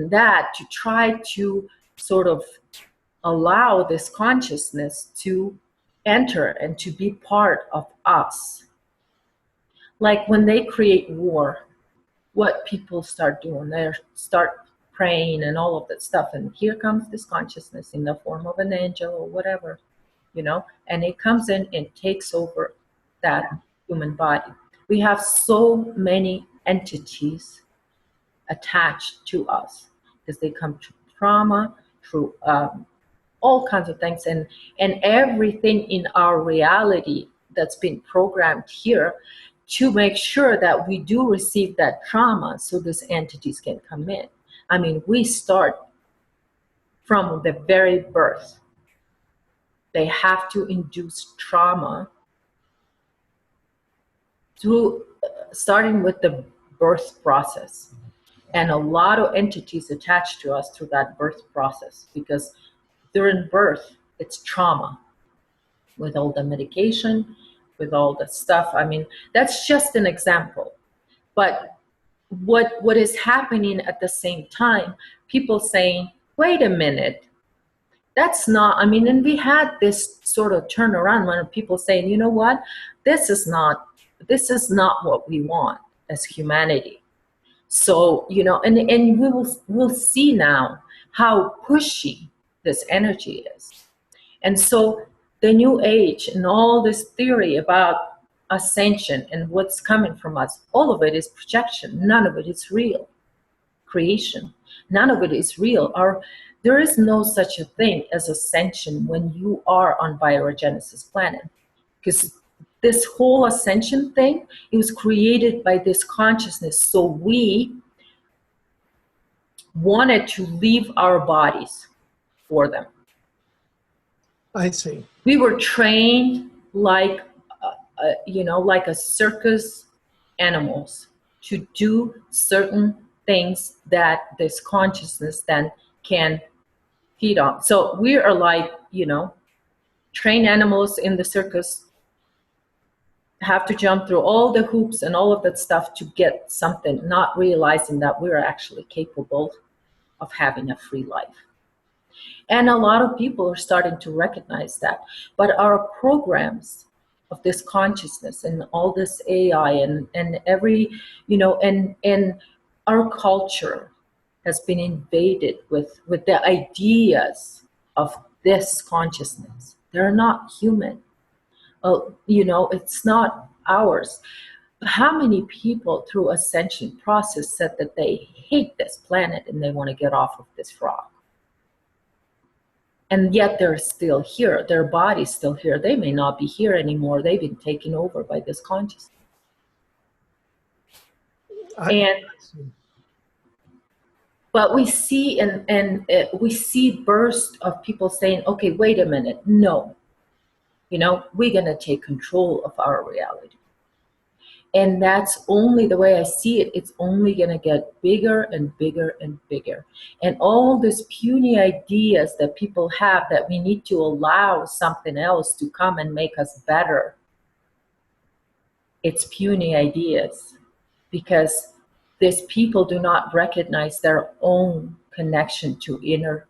that to try to sort of allow this consciousness to enter and to be part of us. Like when they create war, what people start doing, they start praying and all of that stuff. And here comes this consciousness in the form of an angel or whatever, and it comes in and takes over that human body. We have so many entities attached to us because they come through trauma, through all kinds of things, and everything in our reality that's been programmed here to make sure that we do receive that trauma so these entities can come in. I mean, we start from the very birth. They have to induce trauma through starting with the birth process. And a lot of entities attached to us through that birth process, because during birth, it's trauma with all the medication, with all the stuff. I mean, that's just an example. But what is happening at the same time, people saying, wait a minute, that's not, I mean, and we had this sort of turnaround when people saying, you know what, this is not what we want as humanity. So, you know, and we'll see now how pushy this energy is. And so the new age and all this theory about ascension and what's coming from us, all of it is projection. None of it is real creation. None of it is real. There is no such a thing as ascension when you are on biogenesis planet, because this whole ascension thing, it was created by this consciousness. So we wanted to leave our bodies for them. I see. We were trained like, like a circus animals to do certain things that this consciousness then can feed on. So we are like, trained animals in the circus, have to jump through all the hoops and all of that stuff to get something, not realizing that we're actually capable of having a free life. And a lot of people are starting to recognize that. But our programs of this consciousness and all this AI and every, and our culture has been invaded with the ideas of this consciousness. They're not human. It's not ours. How many people through ascension process said that they hate this planet and they want to get off of this rock? And yet they're still here. Their body's still here. They may not be here anymore. They've been taken over by this consciousness. But we see we see bursts of people saying, okay, wait a minute, no. We're going to take control of our reality. And that's only the way I see it. It's only going to get bigger and bigger and bigger. And all these puny ideas that people have that we need to allow something else to come and make us better. It's puny ideas, because these people do not recognize their own connection to inner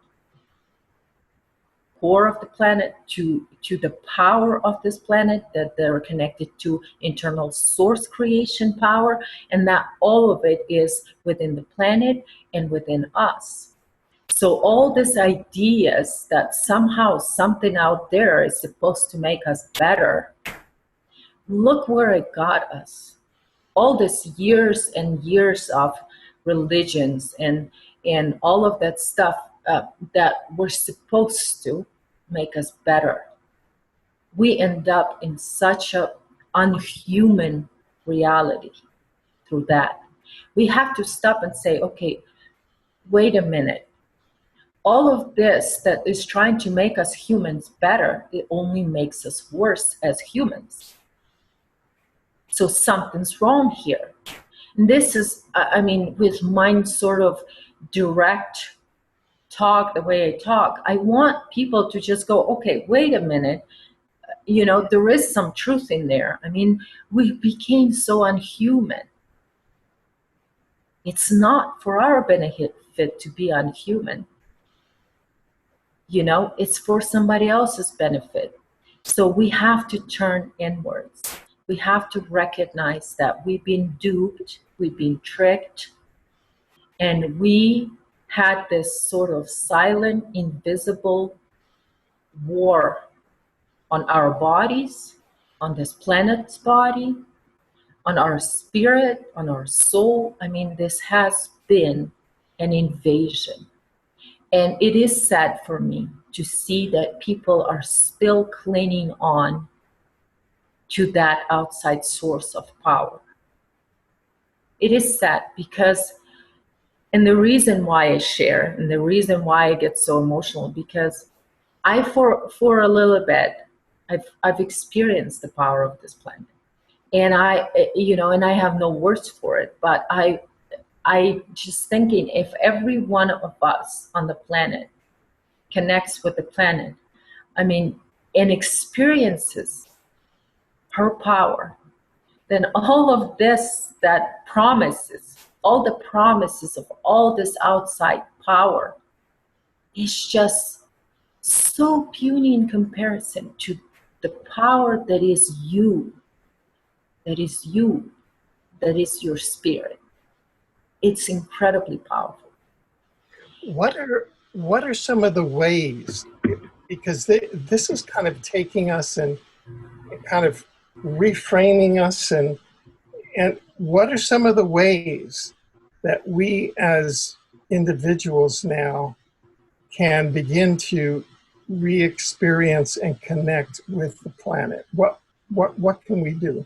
core of the planet, to the power of this planet, that they're connected to internal source creation power, and that all of it is within the planet and within us. So all these ideas that somehow something out there is supposed to make us better, look where it got us. All these years and years of religions and all of that stuff that were supposed to make us better. We end up in such a unhuman reality through that. We have to stop and say, okay, wait a minute. All of this that is trying to make us humans better, it only makes us worse as humans. So something's wrong here. And this is, with my sort of direct talk, the way I talk, I want people to just go, okay, wait a minute, there is some truth in there. We became so unhuman. It's not for our benefit to be unhuman. It's for somebody else's benefit. So we have to turn inwards. We have to recognize that we've been duped, we've been tricked, and we had this sort of silent, invisible war on our bodies, on this planet's body, on our spirit, on our soul. This has been an invasion. And it is sad for me to see that people are still clinging on to that outside source of power. It is sad because, and the reason why I share and the reason why I get so emotional, because I, for a little bit, I've experienced the power of this planet. And and I have no words for it, but I just thinking, if every one of us on the planet connects with the planet, I mean, and experiences her power, then all of this that promises, all the promises of all this outside power is just so puny in comparison to the power that is you, that is you, that is your spirit. It's incredibly powerful. What are some of the ways? Because this is kind of taking us and kind of reframing us, and what are some of the ways that we as individuals now can begin to re-experience and connect with the planet? What can we do?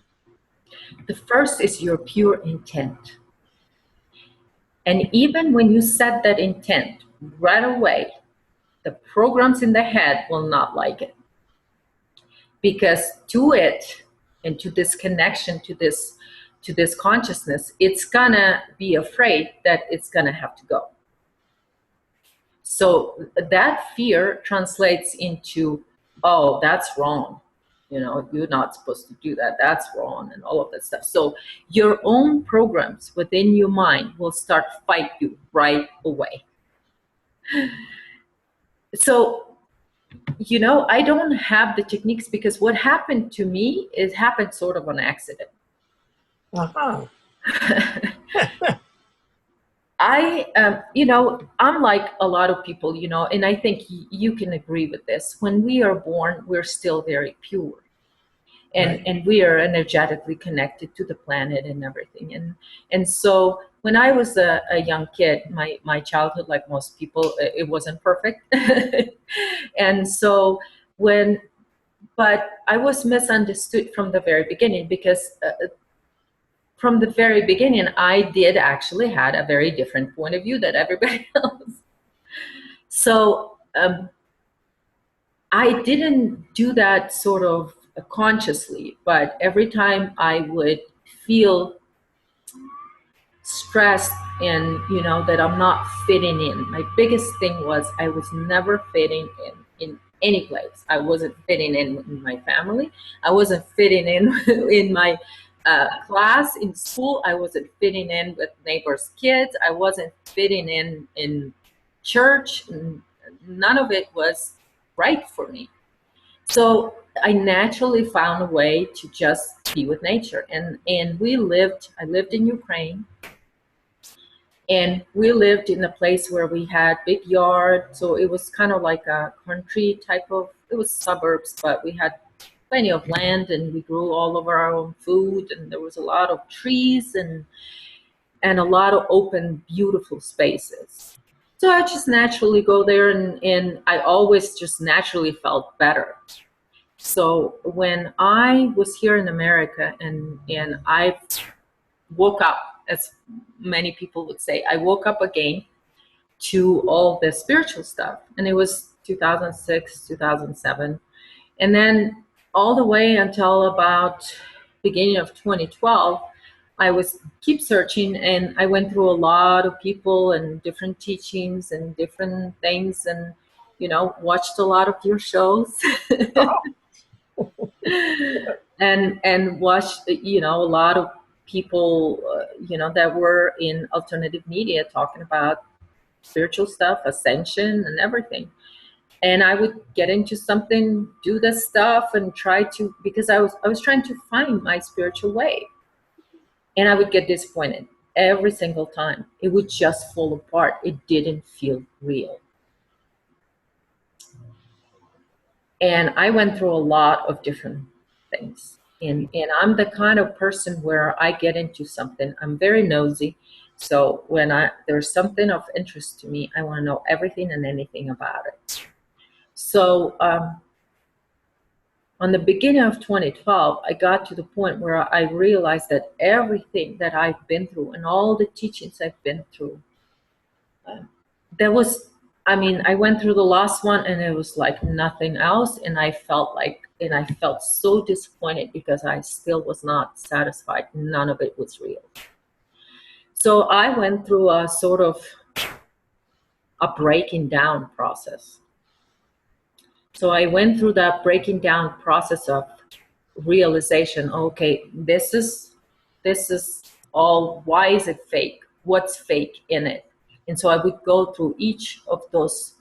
The first is your pure intent. And even when you set that intent right away, the programs in the head will not like it. Because to it, and to this connection, to this consciousness, it's gonna be afraid that it's gonna have to go. So that fear translates into, oh, that's wrong. You're not supposed to do that. That's wrong, and all of that stuff. So your own programs within your mind will start fight you right away. So, I don't have the techniques, because what happened to me, it happened sort of on accident. Uh-huh. I'm like a lot of people, and I think you can agree with this. When we are born, we're still very pure. Right. And we are energetically connected to the planet and everything. And so when I was a young kid, my childhood, like most people, it wasn't perfect. And so but I was misunderstood from the very beginning, because from the very beginning, I did actually had a very different point of view than everybody else. So I didn't do that sort of consciously, but every time I would feel stressed and that I'm not fitting in, my biggest thing was I was never fitting in any place. I wasn't fitting in my family. I wasn't fitting in in my class in school. I wasn't fitting in with neighbors' kids. I wasn't fitting in church. None of it was right for me. So I naturally found a way to just be with nature. And I lived in Ukraine, and we lived in a place where we had big yard. So it was kind of like a country type of, it was suburbs, but we had plenty of land, and we grew all of our own food, and there was a lot of trees and a lot of open, beautiful spaces. So I just naturally go there, and I always just naturally felt better. So when I was here in America, and I woke up, as many people would say, I woke up again to all the spiritual stuff. And it was 2006, 2007. And then all the way until about beginning of 2012, I was keep searching, and I went through a lot of people and different teachings and different things, and watched a lot of your shows. and watched a lot of people that were in alternative media talking about spiritual stuff, ascension, and everything. And I would get into something, do this stuff, and try to, because I was trying to find my spiritual way, and I would get disappointed every single time. It would just fall apart. It didn't feel real. And I went through a lot of different things. And I'm the kind of person where I get into something, I'm very nosy. So when there's something of interest to me, I want to know everything and anything about it. So on the beginning of 2012, I got to the point where I realized that everything that I've been through and all the teachings I've been through, there was, I mean, I went through the last one and it was like nothing else. And I felt so disappointed because I still was not satisfied. None of it was real. So I went through a sort of a breaking down process. So I went through that breaking down process of realization. Okay, this is all. Why is it fake? What's fake in it? And so I would go through each of those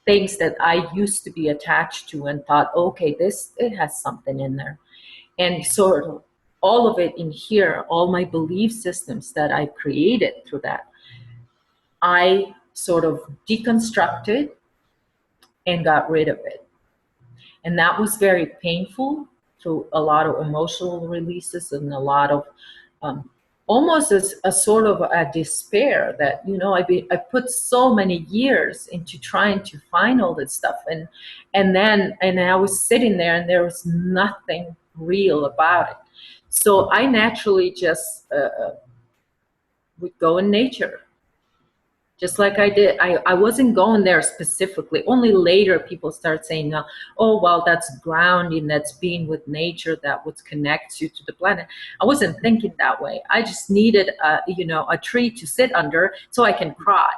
things that I used to be attached to and thought, okay, it has something in there. And sort of all of it in here, all my belief systems that I created through that, I sort of deconstructed and got rid of it. And that was very painful, through a lot of emotional releases and a lot of almost as a sort of a despair that, you know, I put so many years into trying to find all this stuff, and I was sitting there and there was nothing real about it. So I naturally just would go in nature, just like I did. I wasn't going there specifically. Only later people start saying, oh, well, that's grounding, that's being with nature, that what connects you to the planet. I wasn't thinking that way. I just needed, a tree to sit under so I can cry.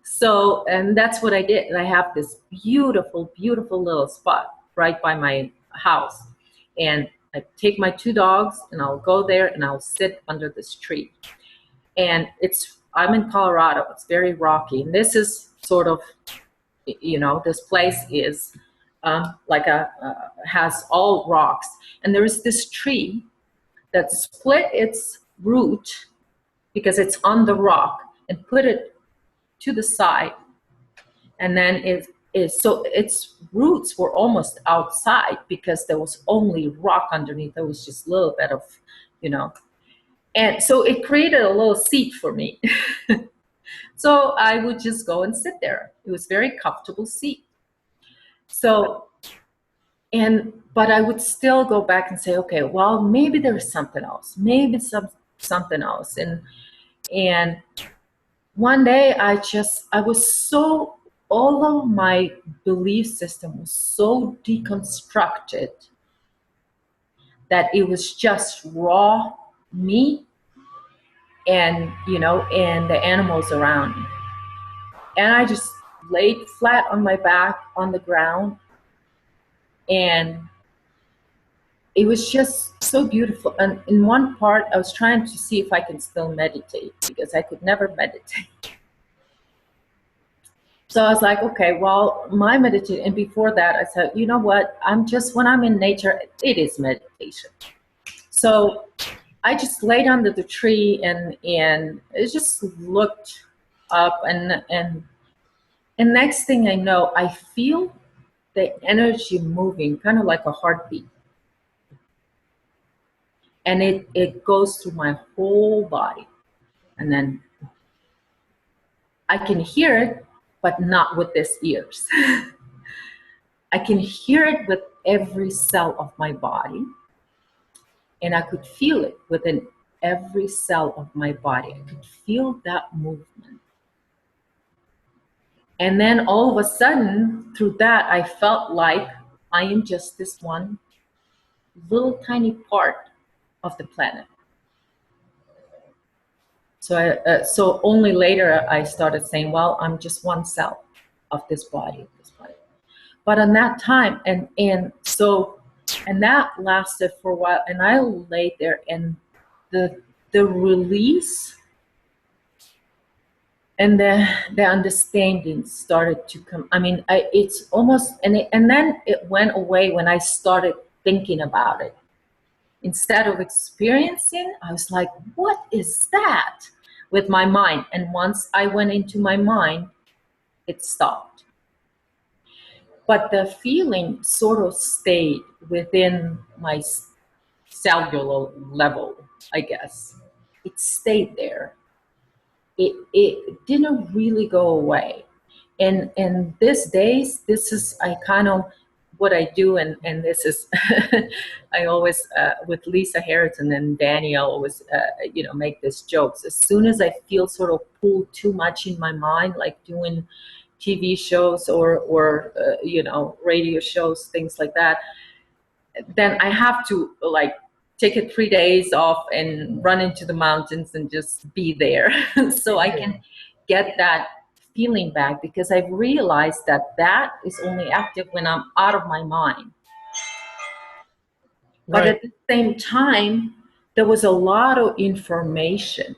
So, and that's what I did. And I have this beautiful, beautiful little spot right by my house. And I take my 2 dogs and I'll go there and I'll sit under this tree. And I'm in Colorado. It's very rocky. And this is sort of, this place is has all rocks. And there is this tree that split its root because it's on the rock and put it to the side. And then so its roots were almost outside because there was only rock underneath. There was just a little bit of, and so it created a little seat for me. So I would just go and sit there. It was a very comfortable seat. So, but I would still go back and say, okay, well, maybe there's something else. Maybe something else. And one day I was so, all of my belief system was so deconstructed that it was just raw me and, and the animals around me. And I just laid flat on my back on the ground, and it was just so beautiful. And in one part, I was trying to see if I can still meditate because I could never meditate. So I was like, okay, well, my meditation, and before that, I said, you know what? When I'm in nature, it is meditation. So I just laid under the tree and it just looked up, and next thing I know, I feel the energy moving, kind of like a heartbeat. And it goes through my whole body. And then I can hear it, but not with these ears. I can hear it with every cell of my body. And I could feel it within every cell of my body. I could feel that movement. And then all of a sudden, through that, I felt like I am just this one little tiny part of the planet. So only later I started saying, well, I'm just one cell of this body. But on that time, and that lasted for a while, and I laid there, and the release and the understanding started to come. I mean, it's almost, and then it went away when I started thinking about it. Instead of experiencing, I was like, what is that? With my mind. And once I went into my mind, it stopped. But the feeling sort of stayed within my cellular level, I guess. It stayed there. It didn't really go away. And these days, this is I kind of what I do, and this is I always with Lisa Harrison and Danny, I always make these jokes. As soon as I feel sort of pulled too much in my mind, like doing TV shows or radio shows, things like that, then I have to like take it 3 days off and run into the mountains and just be there so I can get that feeling back, because I've realized that that is only active when I'm out of my mind. But Right. at the same time, there was a lot of information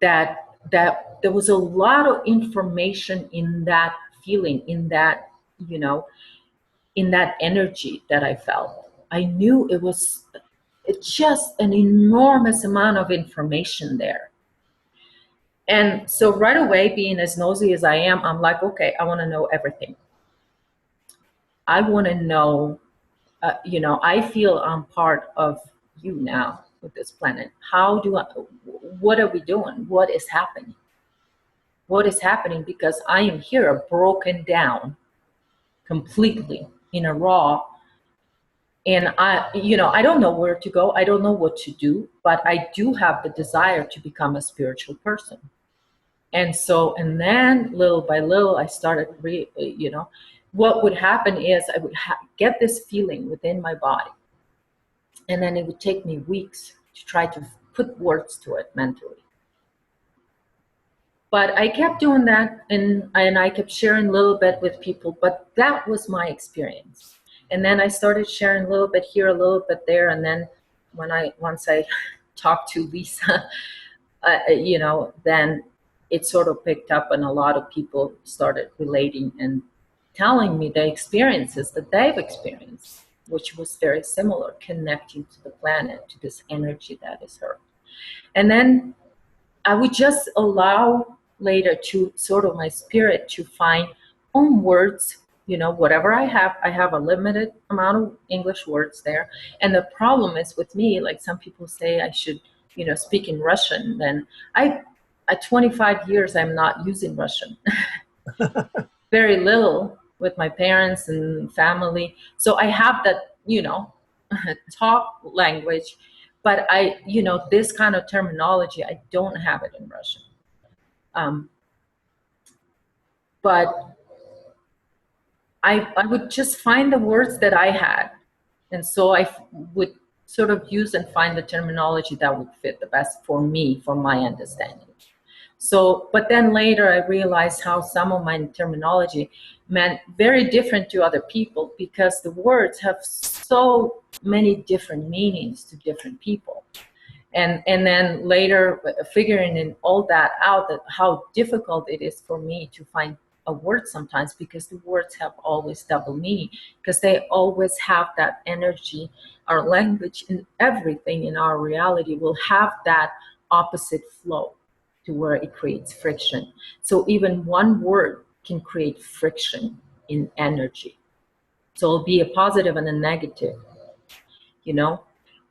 that there was a lot of information in that feeling, in that, in that energy that I felt. I knew it was just an enormous amount of information there. And so right away, being as nosy as I am, I'm like, okay, I want to know everything. I want to know, I feel I'm part of you now with this planet. What are we doing? What is happening? What is happening? Because I am here broken down completely in a raw. And I don't know where to go. I don't know what to do, but I do have the desire to become a spiritual person. And then little by little, I started, what would happen is I would get this feeling within my body. And then it would take me weeks to try to put words to it mentally. But I kept doing that, and I kept sharing a little bit with people, but that was my experience. And then I started sharing a little bit here, a little bit there. And then once I talked to Lisa, then it sort of picked up, and a lot of people started relating and telling me the experiences that they've experienced, which was very similar, connecting to the planet, to this energy that is her. And then I would just allow later to sort of my spirit to find own words, whatever I have a limited amount of English words there. And the problem is with me, like some people say I should, speak in Russian. Then at 25 years, I'm not using Russian. Very little with my parents and family. So I have that, talk language, but this kind of terminology, I don't have it in Russian. But I would just find the words that I had. And so I would sort of use and find the terminology that would fit the best for me, for my understanding. So, but then later I realized how some of my terminology meant very different to other people, because the words have so many different meanings to different people. And then later figuring in all that out, that how difficult it is for me to find a word sometimes, because the words have always double meaning, because they always have that energy. Our language and everything in our reality will have that opposite flow to where it creates friction. So even one word can create friction in energy. So it'll be a positive and a negative, and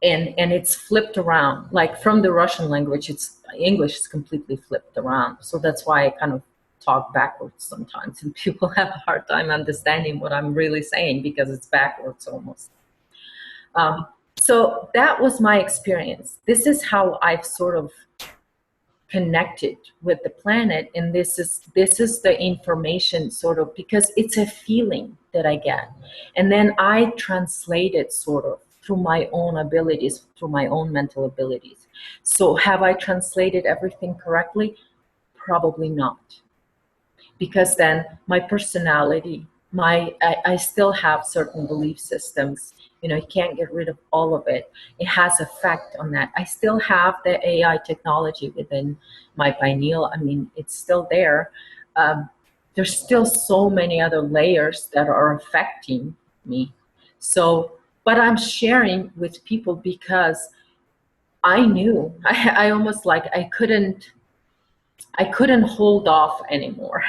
it's flipped around. Like from the Russian language, English is completely flipped around. So that's why I kind of talk backwards sometimes, and people have a hard time understanding what I'm really saying, because it's backwards almost. So that was my experience. This is how I've sort of connected with the planet, and this is the information, sort of, because it's a feeling that I get, and then I translate it sort of through my own abilities, through my own mental abilities. So have I translated everything correctly? Probably not, because then my personality, I still have certain belief systems. You can't get rid of all of it. It has effect on that. I still have the AI technology within my pineal. I mean, it's still there. There's still so many other layers that are affecting me. So, but I'm sharing with people because I knew, I almost like I couldn't hold off anymore.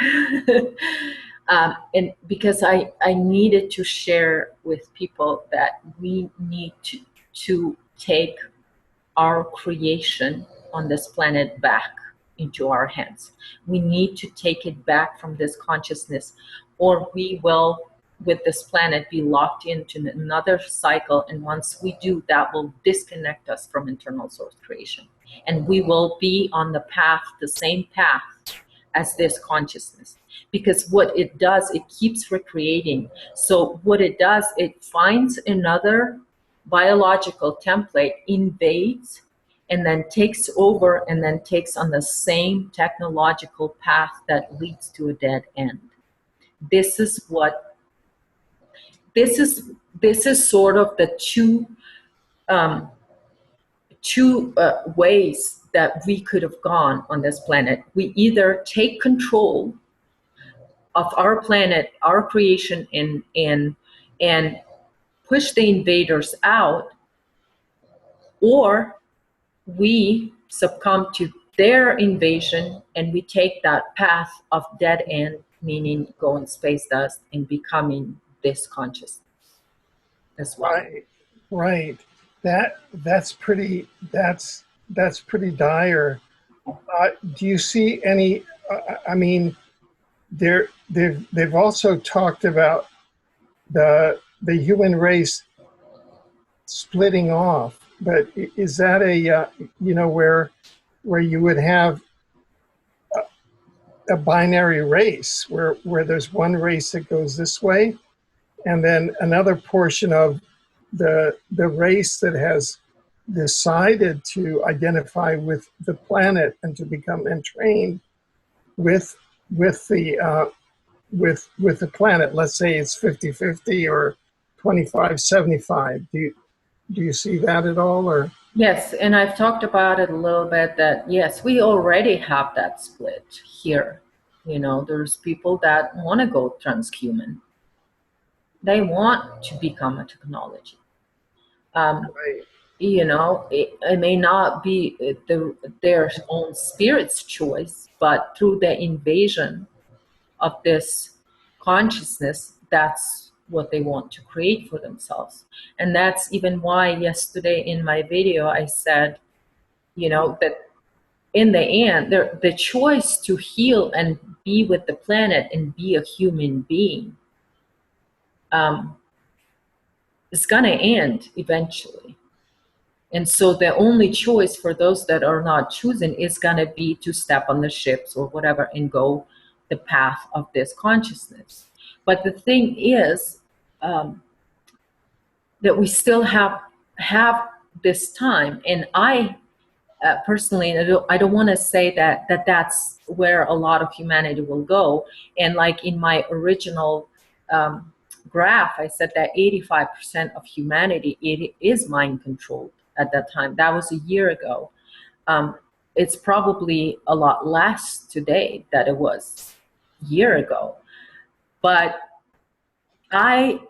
And because I needed to share with people that we need to take our creation on this planet back. into our hands. We need to take it back from this consciousness, or we will, with this planet, be locked into another cycle. And once we do, that will disconnect us from internal source creation. And we will be on the path, the same path as this consciousness. Because what it does, it keeps recreating. So what it does, it finds another biological template, invades, and then takes over, and then takes on the same technological path that leads to a dead end. This is what, this is sort of the two ways that we could have gone on this planet. We either take control of our planet, our creation, and push the invaders out, or we succumb to their invasion and we take that path of dead end, meaning going space dust and becoming this consciousness as well. Right, right. That's pretty dire. Do you see any? I mean, they've also talked about the human race splitting off, but is that a where you would have a binary race where there's one race that goes this way, and then another portion of the race that has decided to identify with the planet and to become entrained with the with the planet. Let's say it's 50-50 or 25-75. Do you see that at all? Or Yes, and I've talked about it a little bit, that yes, we already have that split here. You know, there's people that want to go transhuman. They want to become a technology. right, You know, it may not be their own spirit's choice, but through the invasion of this consciousness, that's what they want to create for themselves. And that's even why yesterday in my video I said, you know, that in the end, the choice to heal and be with the planet and be a human being is going to end eventually. And so the only choice for those that are not choosing is going to be to step on the ships or whatever and go the path of this consciousness. But the thing is that we still have this time. And I personally, I don't want to say that that's where a lot of humanity will go. And like in my original graph, I said that 85% of humanity, it is mind controlled at that time. That was a year ago. It's probably a lot less today than it was a year ago. But I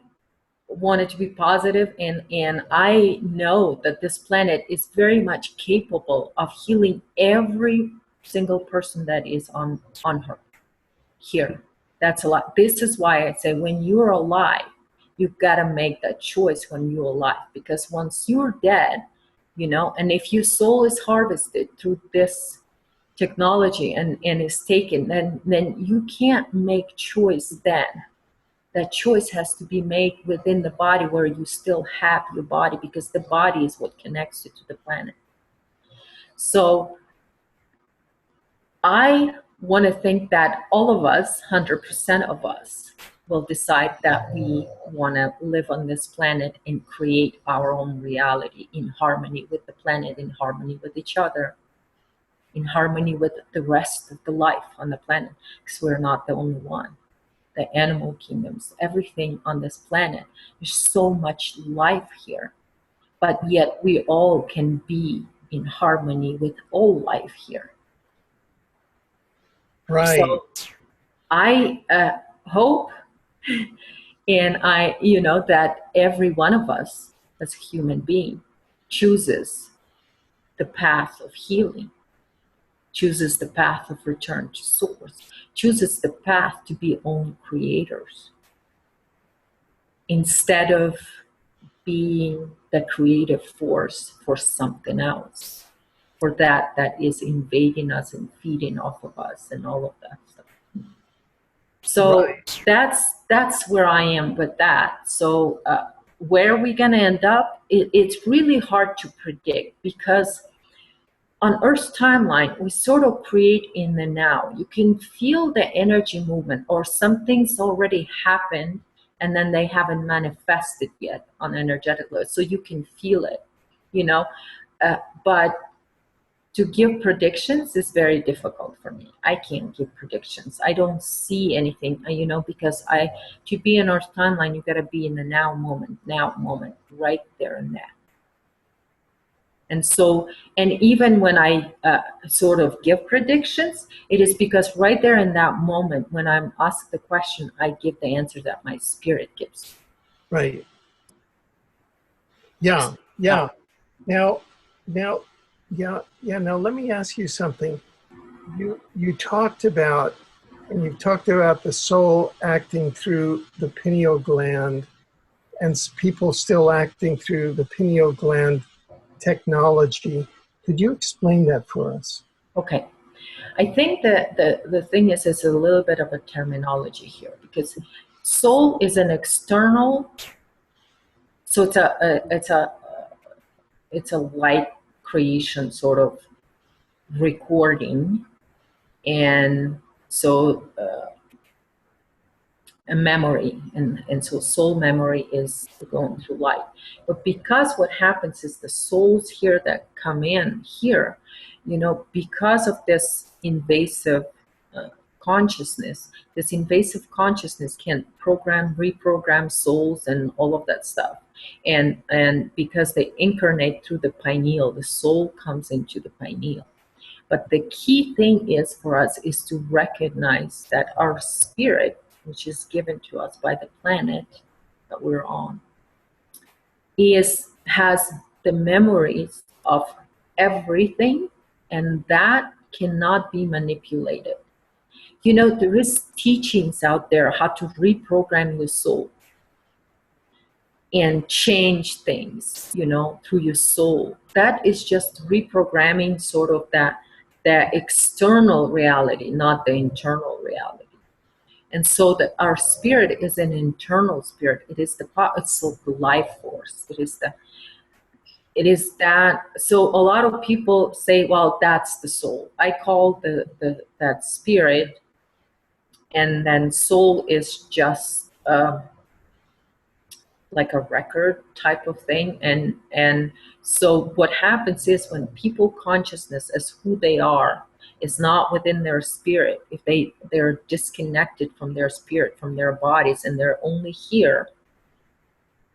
wanted to be positive, and I know that this planet is very much capable of healing every single person that is on her here. That's a lot. This is why I say when you're alive, you've got to make that choice when you're alive, because once you're dead, you know, and if your soul is harvested through this technology and is taken, then you can't make choice then. That choice has to be made within the body where you still have your body, because the body is what connects you to the planet. So I want to think that all of us, 100% of us, will decide that we want to live on this planet and create our own reality in harmony with the planet, in harmony with each other, in harmony with the rest of the life on the planet, because we're not the only one. The animal kingdoms, everything on this planet. There's so much life here, but yet we all can be in harmony with all life here. right, So I hope, and I, you know, that every one of us as a human being chooses the path of healing, chooses the path of return to source, chooses the path to be own creators, instead of being the creative force for something else, for that is invading us and feeding off of us and all of that stuff. So that's where I am with that. So where are we going to end up? It's really hard to predict, because on Earth's timeline, we sort of create in the now. You can feel the energy movement, or something's already happened and then they haven't manifested yet on energetic level. So you can feel it, you know. But to give predictions is very difficult for me. I can't give predictions. I don't see anything, you know, because to be in Earth timeline, you got to be in the now moment, right there and there. And so, and even when I sort of give predictions, it is because right there in that moment, when I'm asked the question, I give the answer that my spirit gives. Right. Yeah. Now, now, let me ask you something. You talked about, and you've talked about the soul acting through the pineal gland, and people still acting through the pineal gland technology. Could you explain that for us? Okay. I think that the thing is a little bit of a terminology here, because soul is an external, so it's a light creation sort of recording, and so a memory, and so soul memory is going through light. But because what happens is the souls here that come in here, you know, because of this invasive consciousness, this invasive consciousness can reprogram souls and all of that stuff. And because they incarnate through the pineal, the soul comes into the pineal. But the key thing is for us is to recognize that our spirit, which is given to us by the planet that we're on, has the memories of everything, and that cannot be manipulated. You know, there is teachings out there how to reprogram your soul and change things, you know, through your soul. That is just reprogramming sort of that external reality, not the internal reality. And so that our spirit is an internal spirit. It is it's the life force. It is that. So a lot of people say, well, that's the soul. I call that spirit, and then soul is just like a record type of thing. And so what happens is, when people consciousness as who they are is not within their spirit, if they're disconnected from their spirit, from their bodies, and they're only here,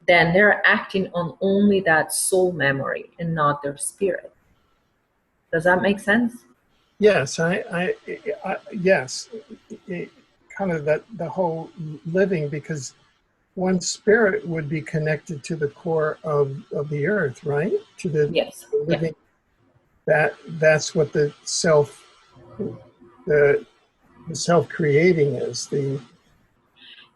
then they're acting on only that soul memory and not their spirit. Does that make sense? Yes, yes, kind of the whole living, because one spirit would be connected to the core of the earth, right? To the Yes. living. Yeah. That's what the self creating is.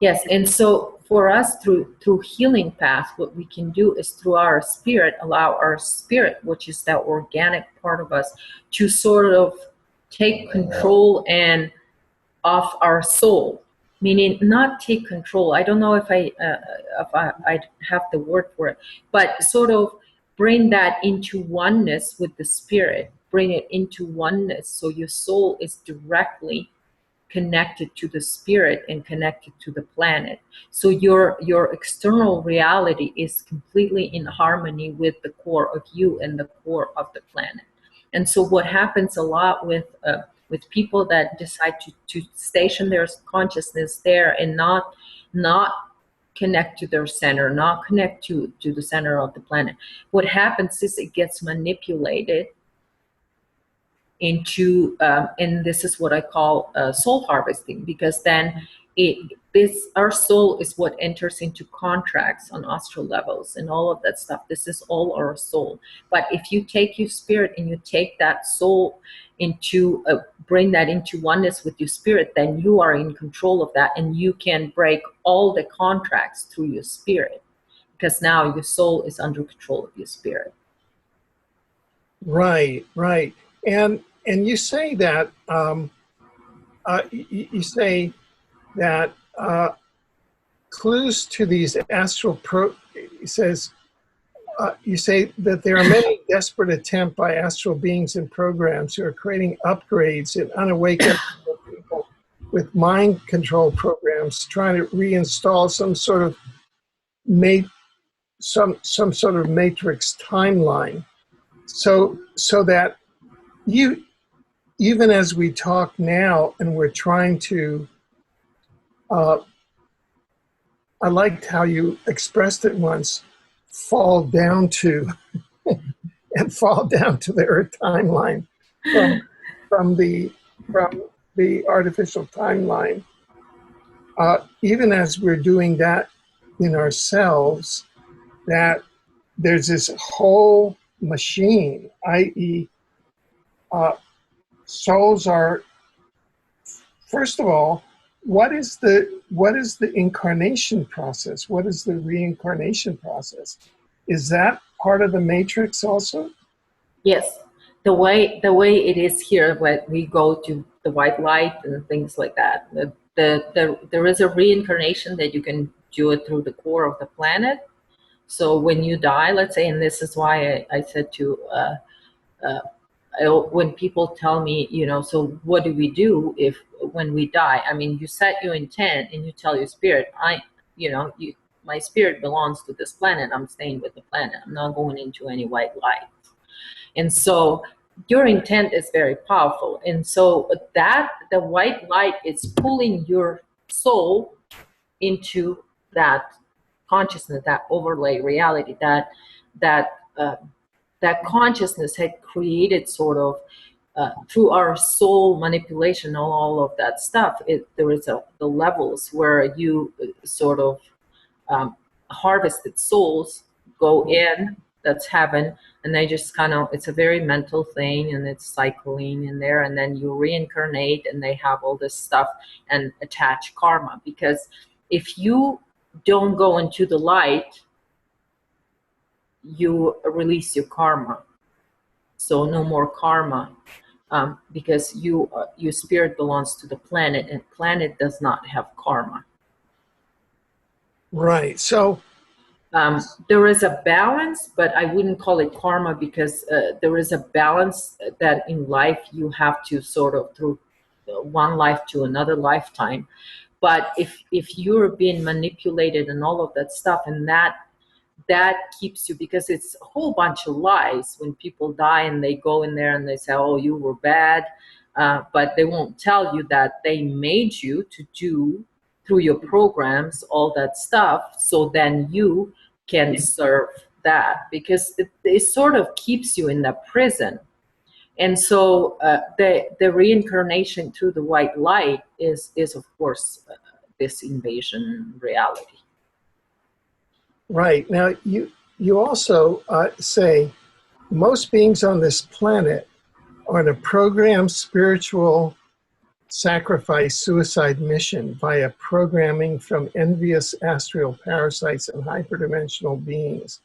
Yes, and so for us, through healing path, what we can do is through our spirit, allow our spirit, which is that organic part of us, to sort of take control and of our soul. Meaning, not take control. I don't know if I have the word for it, but sort of bring that into oneness with the spirit. Bring it into oneness, so your soul is directly connected to the spirit and connected to the planet. So your external reality is completely in harmony with the core of you and the core of the planet. And so what happens a lot with people that decide to station their consciousness there and not connect to their center, not connect to the center of the planet, what happens is it gets manipulated into, and this is what I call soul harvesting, because then our soul is what enters into contracts on astral levels and all of that stuff. This is all our soul. But if you take your spirit and you take that soul into, bring that into oneness with your spirit, then you are in control of that, and you can break all the contracts through your spirit, because now your soul is under control of your spirit. Right, right. And you say that you say that clues to these astral he says you say that there are many desperate attempts by astral beings and programs who are creating upgrades in unawakened people with mind control programs, trying to reinstall some sort of mate, some sort of matrix timeline, so that you, even as we talk now, and we're trying to. Uh, I liked how you expressed it once. Fall down to and fall down to the Earth timeline from from the from the artificial timeline. Even as we're doing that in ourselves, that there's this whole machine, i.e., uh, souls are. First of all, what is the incarnation process? What is the reincarnation process? Is that part of the matrix also? Yes, the way it is here when we go to the white light and things like that. There is a reincarnation that you can do it through the core of the planet. So when you die, let's say, and this is why I said to uh, when people tell me, so what do we do if when we die? I mean, you set your intent and you tell your spirit, my spirit belongs to this planet. I'm staying with the planet. I'm not going into any white light. And so your intent is very powerful. And so that the white light is pulling your soul into that consciousness, that overlay reality, that uh, that consciousness had created sort of through our soul manipulation, all of that stuff. There is the levels where you sort of harvested souls go in, that's heaven, and they just kind of, it's a very mental thing, and it's cycling in there, and then you reincarnate and they have all this stuff and attach karma. Because if you don't go into the light, you release your karma, so no more karma. Because your spirit belongs to the planet, and planet does not have karma. Right. So, There is a balance, but I wouldn't call it karma, because there is a balance that in life you have to sort of through one life to another lifetime. But if you're being manipulated and all of that stuff, and that keeps you, because it's a whole bunch of lies when people die and they go in there and they say, oh, you were bad, but they won't tell you that they made you to do through your programs all that stuff, so then you can serve that, because it sort of keeps you in that prison. And so the reincarnation through the white light is of course this invasion reality. right. Now, you also say most beings on this planet are on a programmed spiritual sacrifice suicide mission via programming from envious astral parasites and hyperdimensional beings.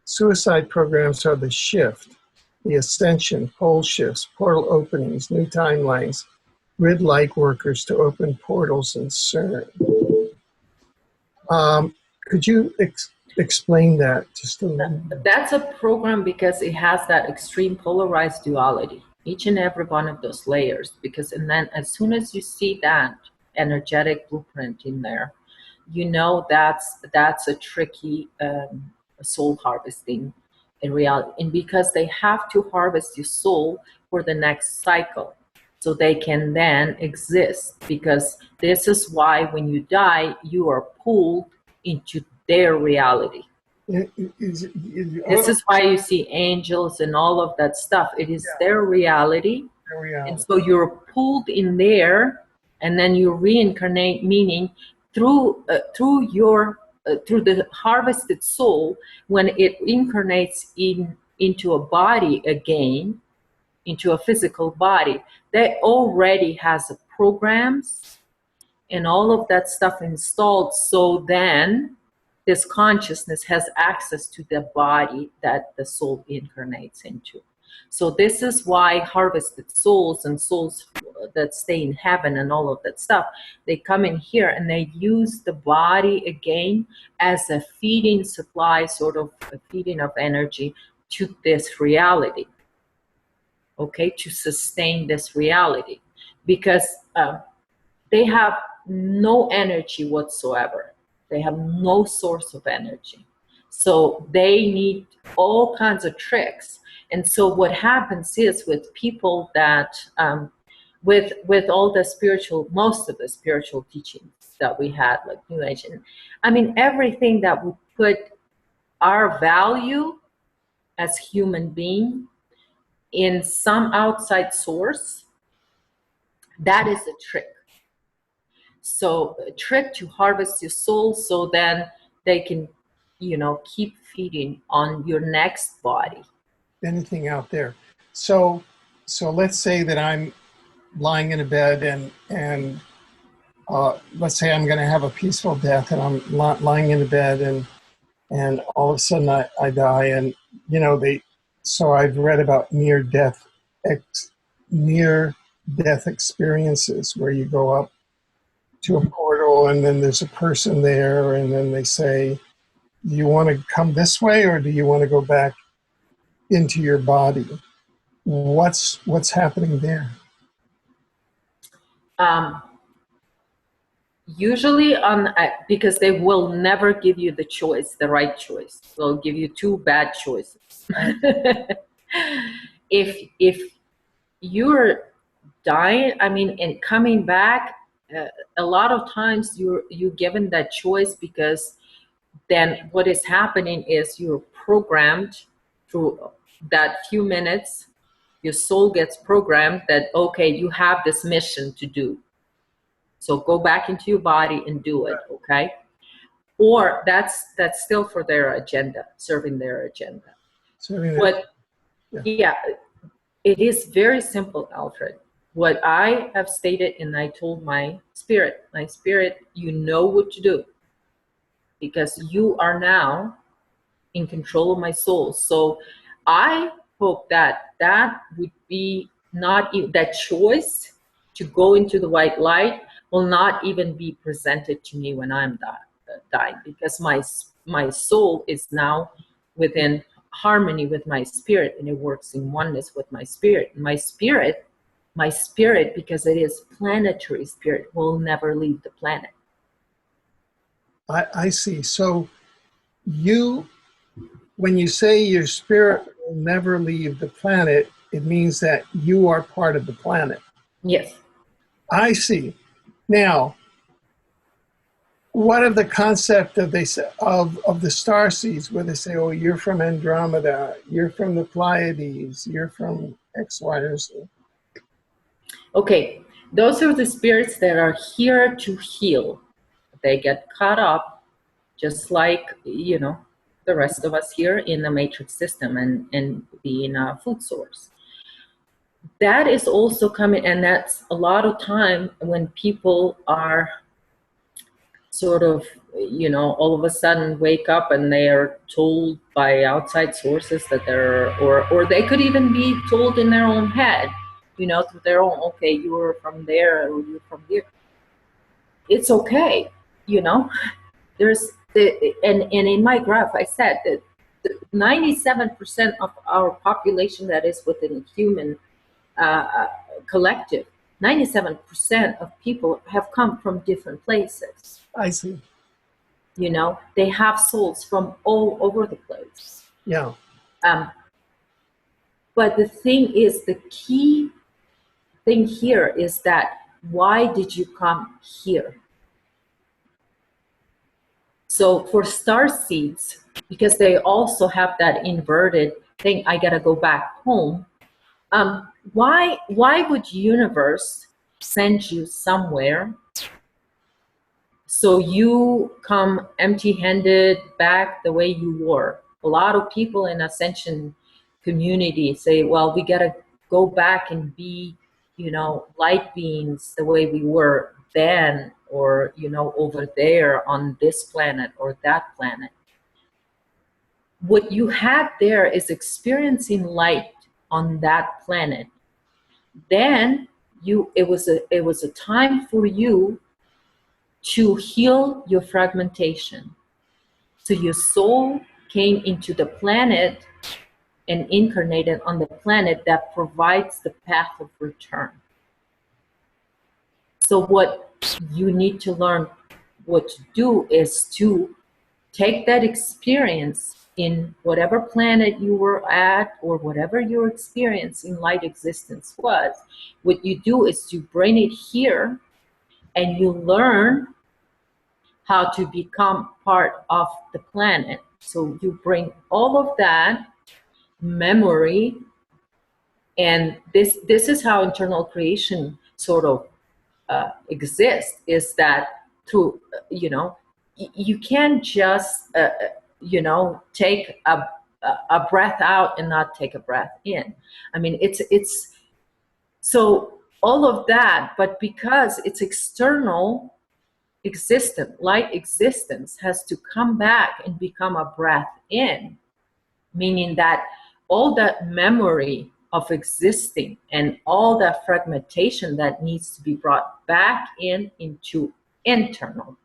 Suicide programs are the shift, the ascension, pole shifts, portal openings, new timelines, grid-like workers to open portals and CERN. Could you explain that just a little? That's a program because it has that extreme polarized duality, each and every one of those layers. Because, and then as soon as you see that energetic blueprint in there, that's a tricky soul harvesting in reality. And because they have to harvest your soul for the next cycle, so they can then exist. Because this is why when you die, you are pulled into their reality. This is why you see angels and all of that stuff. It is their reality. And so you're pulled in there, and then you reincarnate, meaning through the harvested soul, when it incarnates into a body again, into a physical body, that already has programs and all of that stuff installed. So then this consciousness has access to the body that the soul incarnates into. So this is why harvested souls and souls that stay in heaven and all of that stuff, they come in here and they use the body again as a feeding supply, sort of a feeding of energy to this reality, okay, to sustain this reality, because they have no energy whatsoever. They have no source of energy. So they need all kinds of tricks. And so what happens is with people that, with all the spiritual, most of the spiritual teachings that we had, like New Age, and I mean, everything that would put our value as human being in some outside source, that is a trick. So a trick to harvest your soul, so then they can, you know, keep feeding on your next body. Anything out there. So let's say that I'm lying in a bed and let's say I'm going to have a peaceful death and I'm lying in a bed and all of a sudden I die, and you know so I've read about near death experiences where you go up to a portal and then there's a person there and then they say, do you want to come this way or do you want to go back into your body? What's happening there? Usually because they will never give you the choice, the right choice. They'll give you two bad choices. If you're dying, I mean, and coming back, a lot of times you're given that choice, because then what is happening is you're programmed through that few minutes. Your soul gets programmed that, okay, you have this mission to do, so go back into your body and do it, okay? Or that's still for their agenda, serving their agenda. But yeah, it is very simple, Alfred. What I have stated, and I told my spirit, you know what to do, because you are now in control of my soul. So I hope that that would be not that choice to go into the white light will not even be presented to me when I'm dying, because my soul is now within harmony with my spirit, and it works in oneness with my spirit. And my spirit, because it is planetary spirit, will never leave the planet. I see. So when you say your spirit will never leave the planet, it means that you are part of the planet. Yes. I see. Now, what of the concept of the star seeds, where they say, oh, you're from Andromeda, you're from the Pleiades, you're from X, Y, or Z? Okay, those are the spirits that are here to heal. They get caught up, just like, you know, the rest of us here in the matrix system and being a food source. That is also coming, and that's a lot of time when people are sort of, you know, all of a sudden wake up and they are told by outside sources that they're, or they could even be told in their own head, you know, to their own, okay, you're from there or you're from here. It's okay, you know. There's and in my graph I said that 97% of our population that is within a human collective, 97% of people have come from different places. I see. You know, they have souls from all over the place. Yeah. But the thing is, the key thing here is that, why did you come here? So for star seeds, because they also have that inverted thing, I gotta go back home. Why would universe send you somewhere so you come empty-handed back the way you were? A lot of people in ascension community say, well, we gotta go back and be, you know, light beings the way we were then, or, you know, over there on this planet or that planet. What you had there is experiencing light on that planet, then it was a time for you to heal your fragmentation. So your soul came into the planet and incarnated on the planet that provides the path of return. So what you need to learn what to do is to take that experience in whatever planet you were at or whatever your experience in light existence was. What you do is you bring it here and you learn how to become part of the planet. So you bring all of that memory, and this is how internal creation sort of exists, is that through, you can't just, take a breath out and not take a breath in. I mean, it's so all of that, but because it's external existent, light existence has to come back and become a breath in, meaning that all that memory of existing and all that fragmentation that needs to be brought back into internal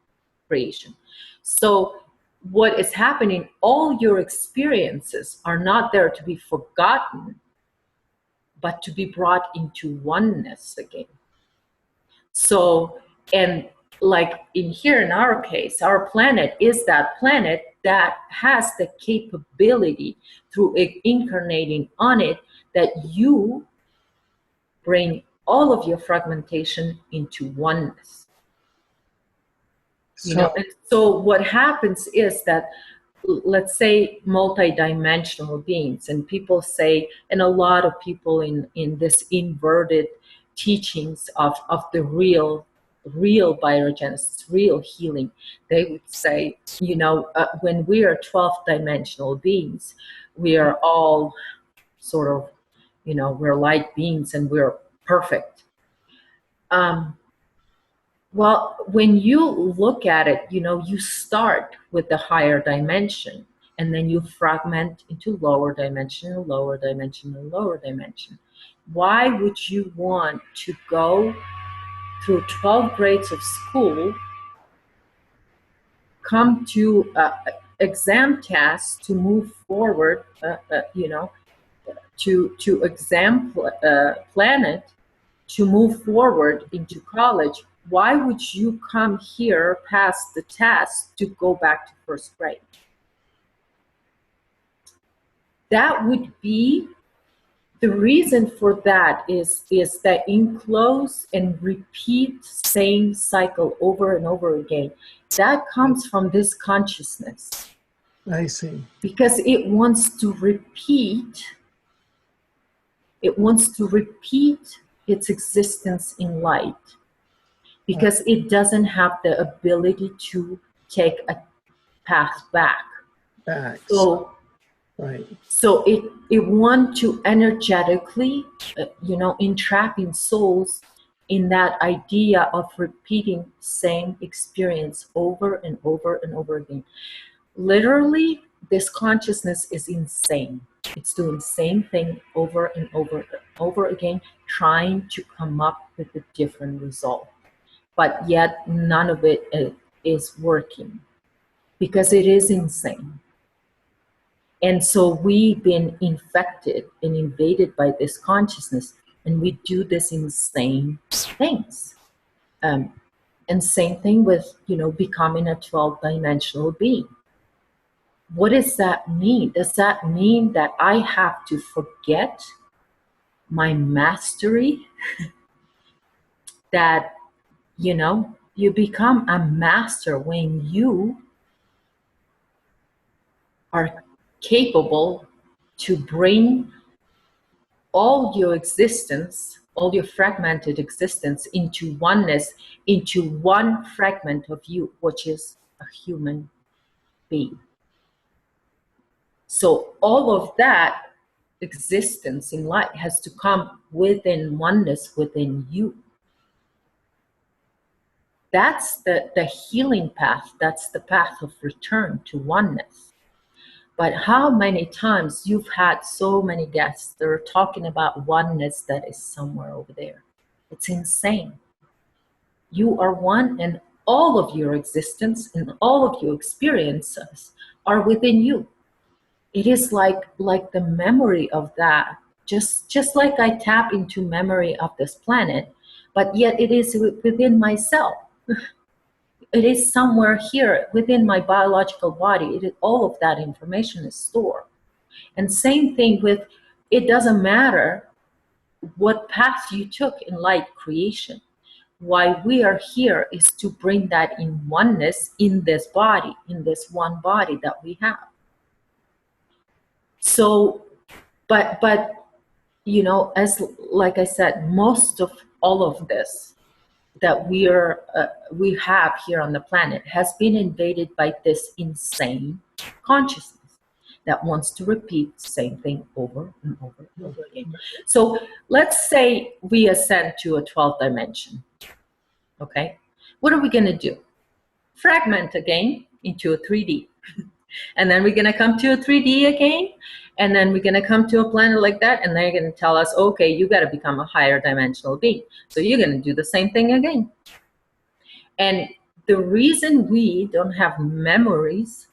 creation. So what is happening, all your experiences are not there to be forgotten, but to be brought into oneness again. So, and like in here in our case, our planet is that planet that has the capability through incarnating on it that you bring all of your fragmentation into oneness. And so what happens is that, let's say, multidimensional beings, and people say, and a lot of people in this inverted teachings of the real biogenesis, real healing, they would say, when we are 12th dimensional beings, we are all sort of, we're light beings and we're perfect. Well, when you look at it, you start with the higher dimension, and then you fragment into lower dimension, and lower dimension, and lower dimension. Why would you want to go through 12 grades of school, come to exam tests to move forward, to exam planet, to move forward into college? Why would you come here, pass the test, to go back to first grade? That would be the reason for that is that enclose and repeat same cycle over and over again. That comes from this consciousness. I see. Because it wants to repeat. It wants to repeat its existence in light, because it doesn't have the ability to take a path back. So, right. So it want to energetically, entrapping souls in that idea of repeating same experience over and over and over again. Literally, this consciousness is insane. It's doing the same thing over and over and over again, trying to come up with a different result. But yet none of it is working, because it is insane. And so we've been infected and invaded by this consciousness, and we do this insane things. And same thing with, becoming a 12-dimensional being. What does that mean? Does that mean that I have to forget my mastery? That, you become a master when you are capable to bring all your existence, all your fragmented existence, into oneness, into one fragment of you, which is a human being. So all of that existence in light has to come within oneness within you. That's the healing path. That's the path of return to oneness. But how many times you've had so many guests that are talking about oneness that is somewhere over there? It's insane. You are one, and all of your existence and all of your experiences are within you. It is like the memory of that, just like I tap into memory of this planet, but yet it is within myself. It is somewhere here within my biological body. All of that information is stored. And same thing with, it doesn't matter what path you took in light creation. Why we are here is to bring that in oneness in this body, in this one body that we have. So, but you know, as like I said, most of all of this that we have here on the planet has been invaded by this insane consciousness that wants to repeat the same thing over and over and over again. So let's say we ascend to a 12th dimension. Okay, what are we going to do? Fragment again into a 3D. And then we're going to come to a 3D again. And then we're going to come to a planet like that. And they're going to tell us, okay, you got to become a higher dimensional being. So you're going to do the same thing again. And the reason we don't have memories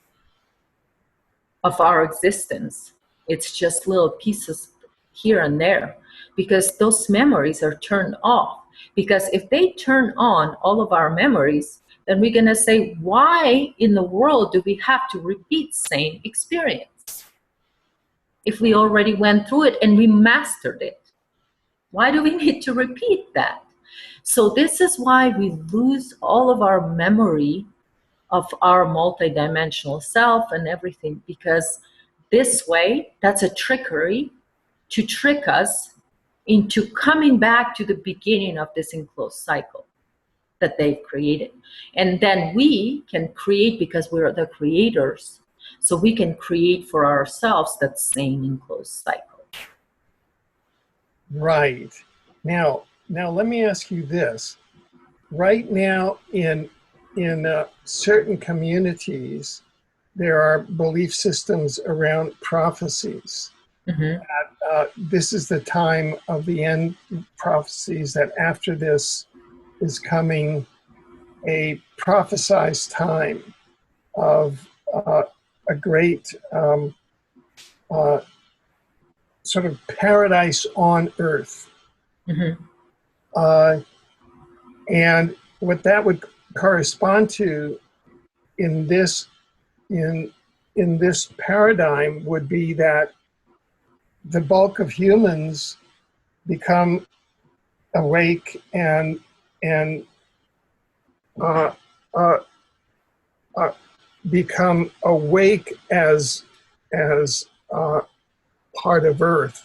of our existence, it's just little pieces here and there, because those memories are turned off. Because if they turn on all of our memories, then we're going to say, why in the world do we have to repeat same experience? If we already went through it and we mastered it, why do we need to repeat that? So this is why we lose all of our memory of our multidimensional self and everything, because this way, that's a trickery to trick us into coming back to the beginning of this enclosed cycle that they've created. And then we can create, because we're the creators, so we can create for ourselves that same enclosed cycle. Right. Now let me ask you this. Right now in certain communities, there are belief systems around prophecies. Mm-hmm. This is the time of the end prophecies, that after this is coming a prophesized time of a great sort of paradise on earth. Mm-hmm. And what that would correspond to in this paradigm would be that the bulk of humans become awake and become awake as part of Earth,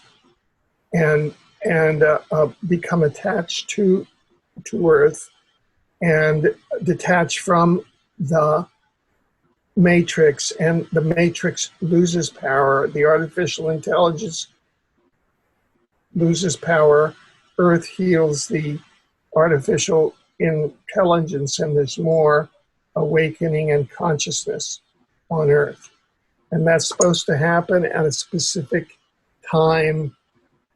and become attached to Earth and detached from the matrix, and the matrix loses power. The artificial intelligence loses power. Earth heals the artificial intelligence, and there's more awakening and consciousness on Earth. And that's supposed to happen at a specific time.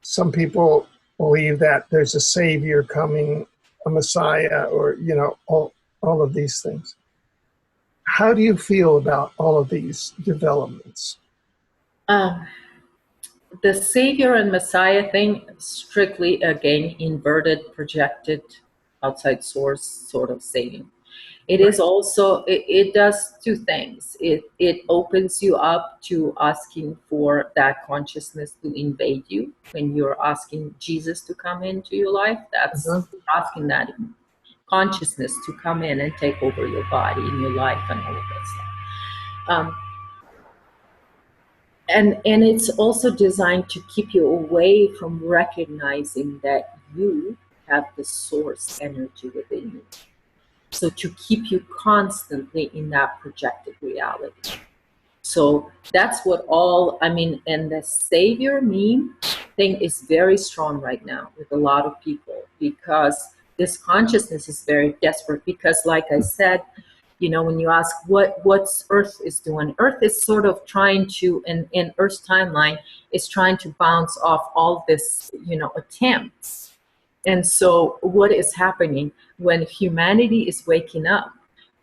Some people believe that there's a savior coming, a Messiah, or, you know, all of these things. How do you feel about all of these developments? The savior and Messiah thing, strictly again inverted, projected, outside source sort of saving. It is also, it does two things. It opens you up to asking for that consciousness to invade you. When you're asking Jesus to come into your life, that's asking that consciousness to come in and take over your body and your life and all of that stuff. And it's also designed to keep you away from recognizing that you have the source energy within you. So to keep you constantly in that projected reality. So that's what all, I mean, and the savior meme thing is very strong right now with a lot of people, because this consciousness is very desperate, because like I said, You know, when you ask what's Earth is doing, Earth is sort of trying to, in Earth's timeline, is trying to bounce off all this, you know, attempts. And so what is happening when humanity is waking up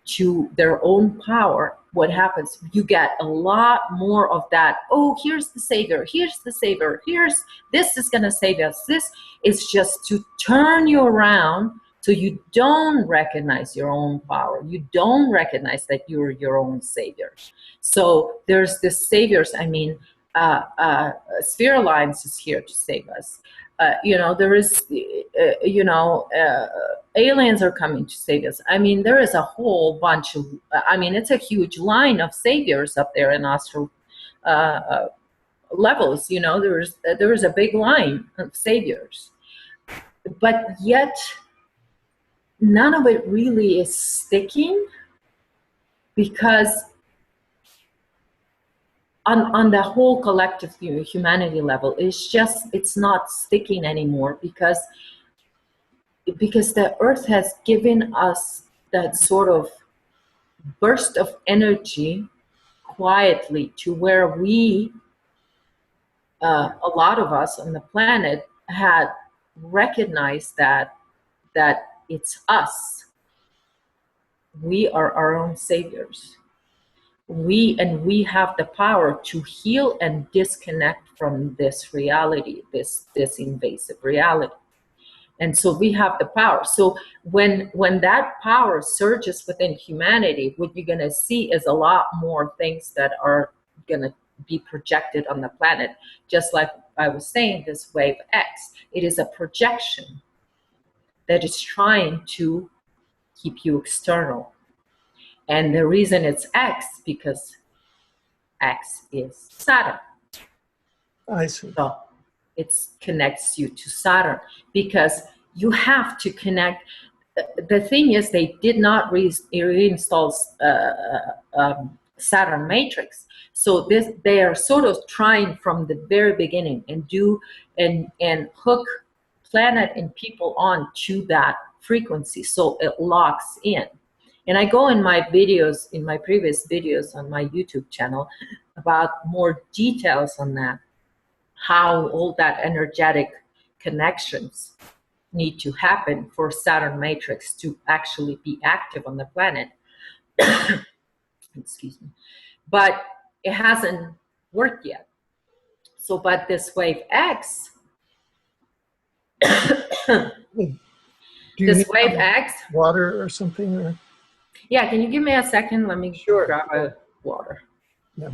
to their own power? What happens? You get a lot more of that. Oh, here's the savior. Here's the savior. Here's this is going to save us. This is just to turn you around so you don't recognize your own power. You don't recognize that you're your own savior. So there's this saviors. I mean, Sphere Alliance is here to save us. You know, there is, aliens are coming to save us. I mean, there is a whole bunch of, I mean, it's a huge line of saviors up there in astral levels. You know, there is a big line of saviors, but yet none of it really is sticking, because on the whole collective humanity level, it's not sticking anymore, because the earth has given us that sort of burst of energy quietly, to where we, a lot of us on the planet, had recognized that it's us. We are our own saviors. We have the power to heal and disconnect from this reality, this invasive reality. And so we have the power. So when that power surges within humanity, what you're going to see is a lot more things that are going to be projected on the planet. Just like I was saying, this wave X, it is a projection that is trying to keep you external. And the reason it's X, because X is Saturn. I see. So it connects you to Saturn, because you have to connect. The thing is, they did not reinstall Saturn matrix. So they are sort of trying from the very beginning and hook planet and people on to that frequency, so it locks in. And I go in my videos, in my previous videos on my YouTube channel, about more details on that, how all that energetic connections need to happen for Saturn matrix to actually be active on the planet. Excuse me. But it hasn't worked yet. So, but this wave X, Do you this need wave some X, water or something? Or? yeah, can you give me a second? Let me Sure. grab a water. Yeah.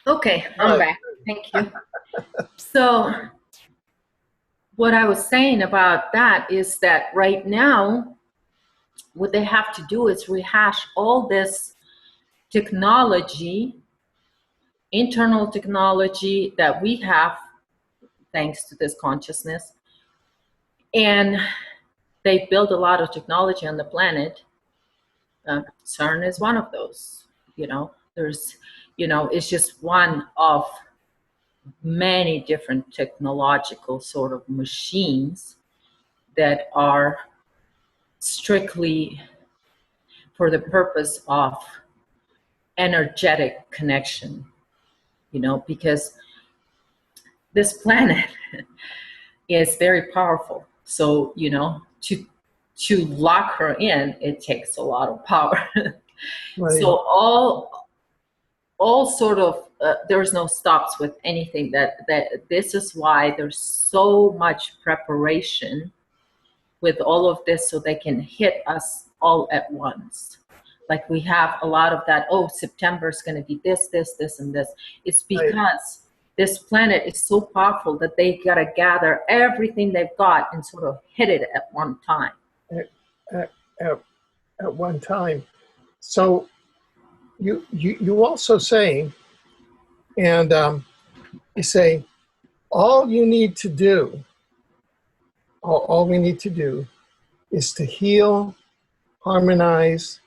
Okay, I'm Right. back. Thank you. So what I was saying about that is that right now, what they have to do is rehash all this technology, internal technology that we have thanks to this consciousness. And they build a lot of technology on the planet. CERN is one of those. You know, there's, you know, it's just one of many different technological sort of machines that are strictly for the purpose of energetic connection, you know, because this planet is very powerful. So, you know, to lock her in, it takes a lot of power. Right. So all sort of there's no stops with anything. That this is why there's so much preparation with all of this, so they can hit us all at once. Like we have a lot of that. Oh, September is going to be this, and this. It's because this planet is so powerful that they got to gather everything they've got and sort of hit it at one time. At, at, at one time. So you also say, and you say, all you need to do, all we need to do is to heal, harmonize,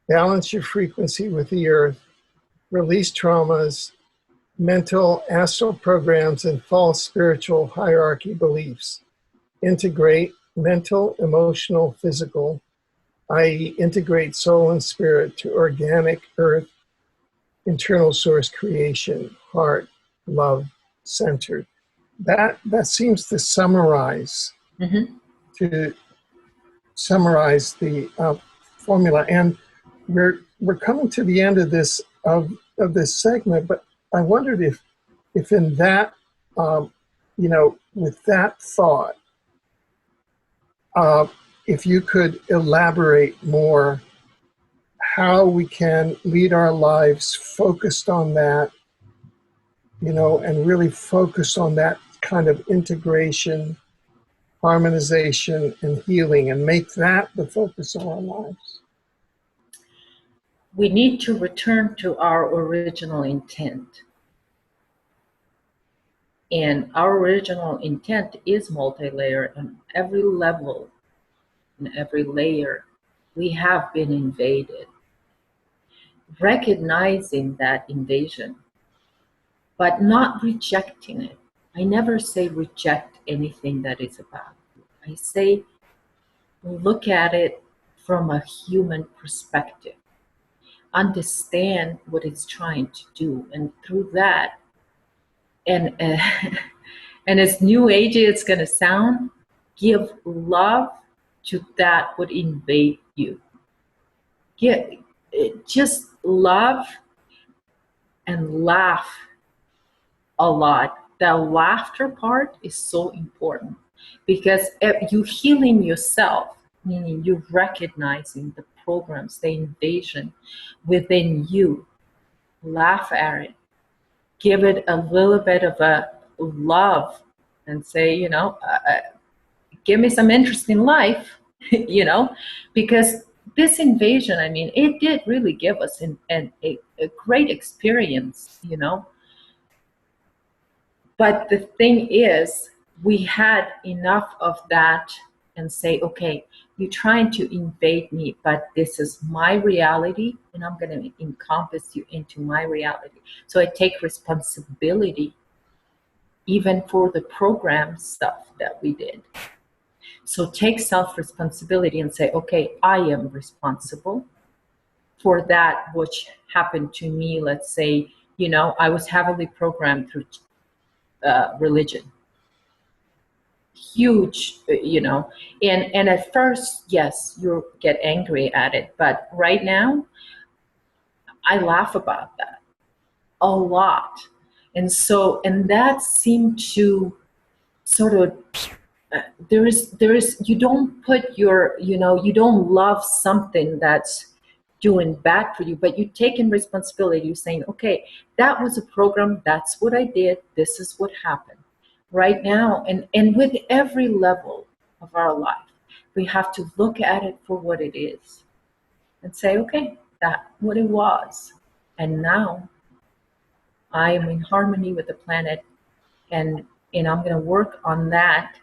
balance your frequency with the earth, release traumas, mental astral programs, and false spiritual hierarchy beliefs. Integrate mental, emotional, physical, i.e. integrate soul and spirit to organic earth, internal source creation, heart, love, centered. That seems to summarize to summarize the formula. And we're coming to the end of this segment, but I wondered if in that with that thought, if you could elaborate more how we can lead our lives focused on that, and really focus on that kind of integration, harmonization, and healing, and make that the focus of our lives. We need to return to our original intent. And our original intent is multi-layer. On every level, in every layer, we have been invaded. Recognizing that invasion, but not rejecting it. I never say reject anything that is about you. I say look at it from a human perspective. Understand what it's trying to do, and through that, and as new agey it's going to sound, give love to that would invade you. Just love and laugh a lot. The laughter part is so important, because if you healing yourself, meaning you recognizing the programs, the invasion within you, laugh at it, give it a little bit of a love, and say, give me some interest in life, because this invasion, I mean, it did really give us a great experience, But the thing is, we had enough of that and say, okay, you're trying to invade me, but this is my reality, and I'm going to encompass you into my reality. So I take responsibility even for the program stuff that we did. So take self-responsibility and say, okay, I am responsible for that which happened to me. Let's say, I was heavily programmed through religion. Huge, and at first, yes, you get angry at it, but right now, I laugh about that a lot. And that seemed to sort of, there is, you don't put your, you don't love something that's doing bad for you, but you take in responsibility. You're saying, okay, that was a program, that's what I did, this is what happened. Right now, and with every level of our life, we have to look at it for what it is and say, okay, that's what it was. And now I am in harmony with the planet, and I'm going to work on that.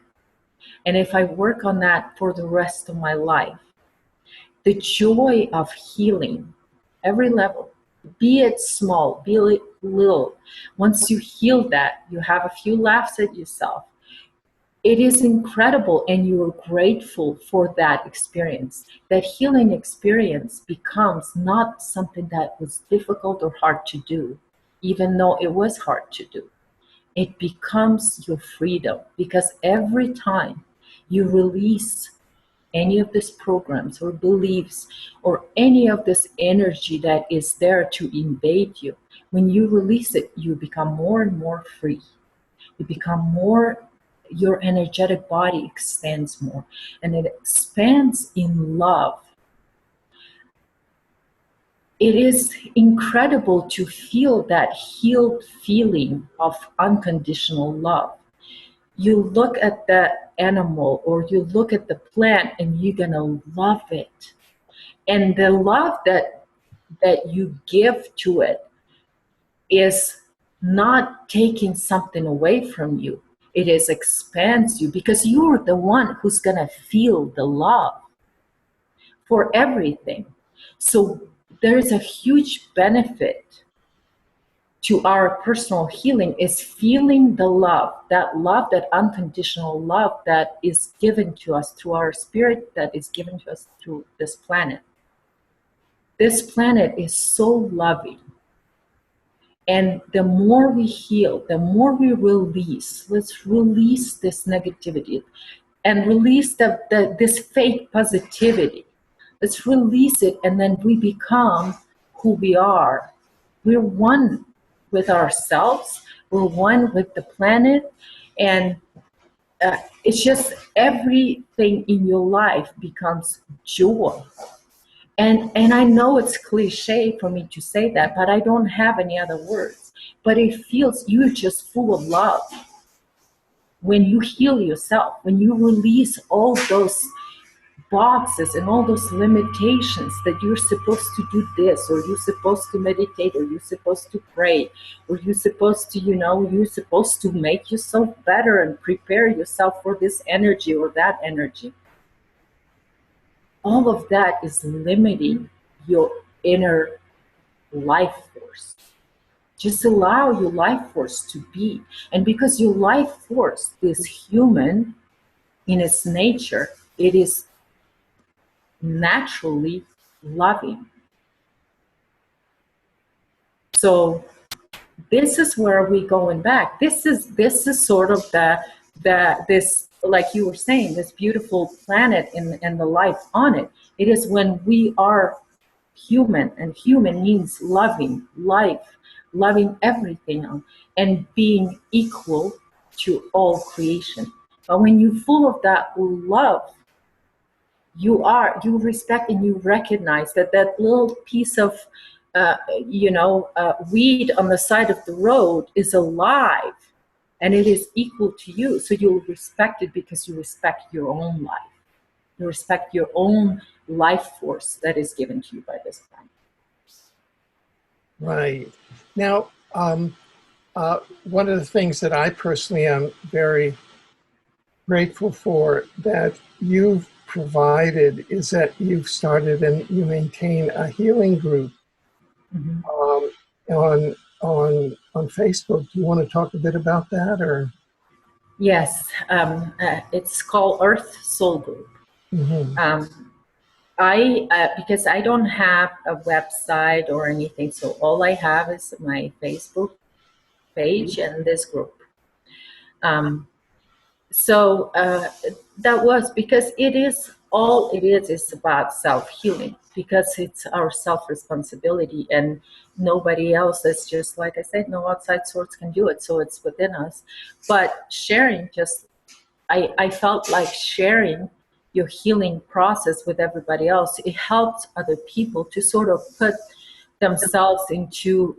And if I work on that for the rest of my life, the joy of healing, every level, be it small, be it little, once you heal that, you have a few laughs at yourself, it is incredible, and you are grateful for that experience. That healing experience becomes not something that was difficult or hard to do, even though it was hard to do. It becomes your freedom, because every time you release any of these programs or beliefs or any of this energy that is there to invade you, when you release it, you become more and more free. You become more, your energetic body expands more, and it expands in love. it is incredible to feel that healed feeling of unconditional love. You look at the animal or you look at the plant and you're gonna love it. And the love that you give to it is not taking something away from you. It is expands you because you're the one who's gonna feel the love for everything. So there's a huge benefit to our personal healing is feeling the love, that unconditional love that is given to us through our spirit, that is given to us through this planet. This planet is so loving. And the more we heal, the more we release. Let's release this negativity and release this fake positivity. Let's release it, and then we become who we are. We're one with ourselves. We're one with the planet. And it's just everything in your life becomes joy. And I know it's cliche for me to say that, but I don't have any other words. But it feels you're just full of love. When you heal yourself, when you release all those boxes and all those limitations that you're supposed to do this, or you're supposed to meditate, or you're supposed to pray, or you're supposed to, you're supposed to make yourself better and prepare yourself for this energy or that energy. All of that is limiting your inner life force. Just allow your life force to be. And because your life force is human in its nature, it is naturally loving. So this is where we're going back. This is sort of this, like you were saying, this beautiful planet and the life on it. It is when we are human, and human means loving life, loving everything, and being equal to all creation. But when you're full of that love, you respect and you recognize that little piece of weed on the side of the road is alive, and it is equal to you. So you'll respect it because you respect your own life. You respect your own life force that is given to you by this planet. Right. Now, one of the things that I personally am very grateful for that you've provided is that you've started and you maintain a healing group on Facebook. Do you want to talk a bit about that, or? Yes, it's called Earth Soul Group. Because I don't have a website or anything, so all I have is my Facebook page and this group. So that was because it is about self-healing, because it's our self-responsibility, and nobody else. It's just like I said, no outside source can do it, so it's within us. But sharing, I felt like sharing your healing process with everybody else. It helps other people to sort of put themselves into,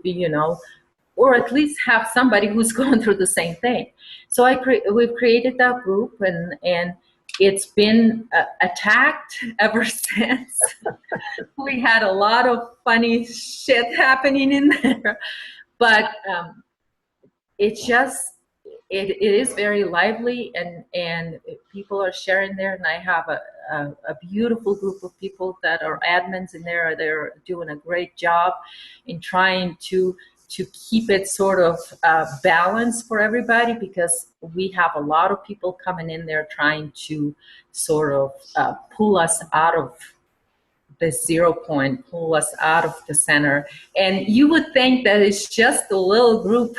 or at least have somebody who's going through the same thing. So we've created that group, and it's been attacked ever since. We had a lot of funny shit happening in there, but it is very lively, and people are sharing there, and I have a beautiful group of people that are admins in there. They're doing a great job in trying to keep it sort of balanced for everybody, because we have a lot of people coming in there trying to sort of pull us out of the 0 point, pull us out of the center. And you would think that it's just a little group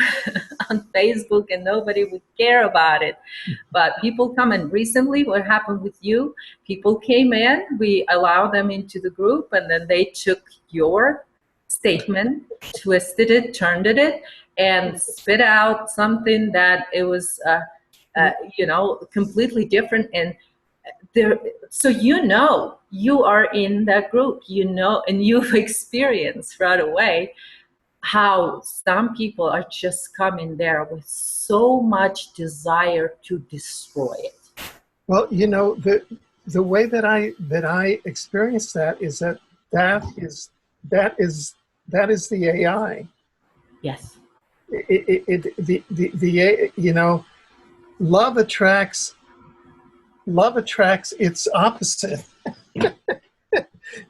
on Facebook and nobody would care about it. But people come in. Recently, what happened with you, people came in, we allowed them into the group, and then they took your statement, twisted it, turned it, and spit out something that it was, completely different. And there, so you are in that group, and you've experienced right away how some people are just coming there with so much desire to destroy it. Well, the way that I experience that is that is that is that is the AI. Yes. Love attracts its opposite.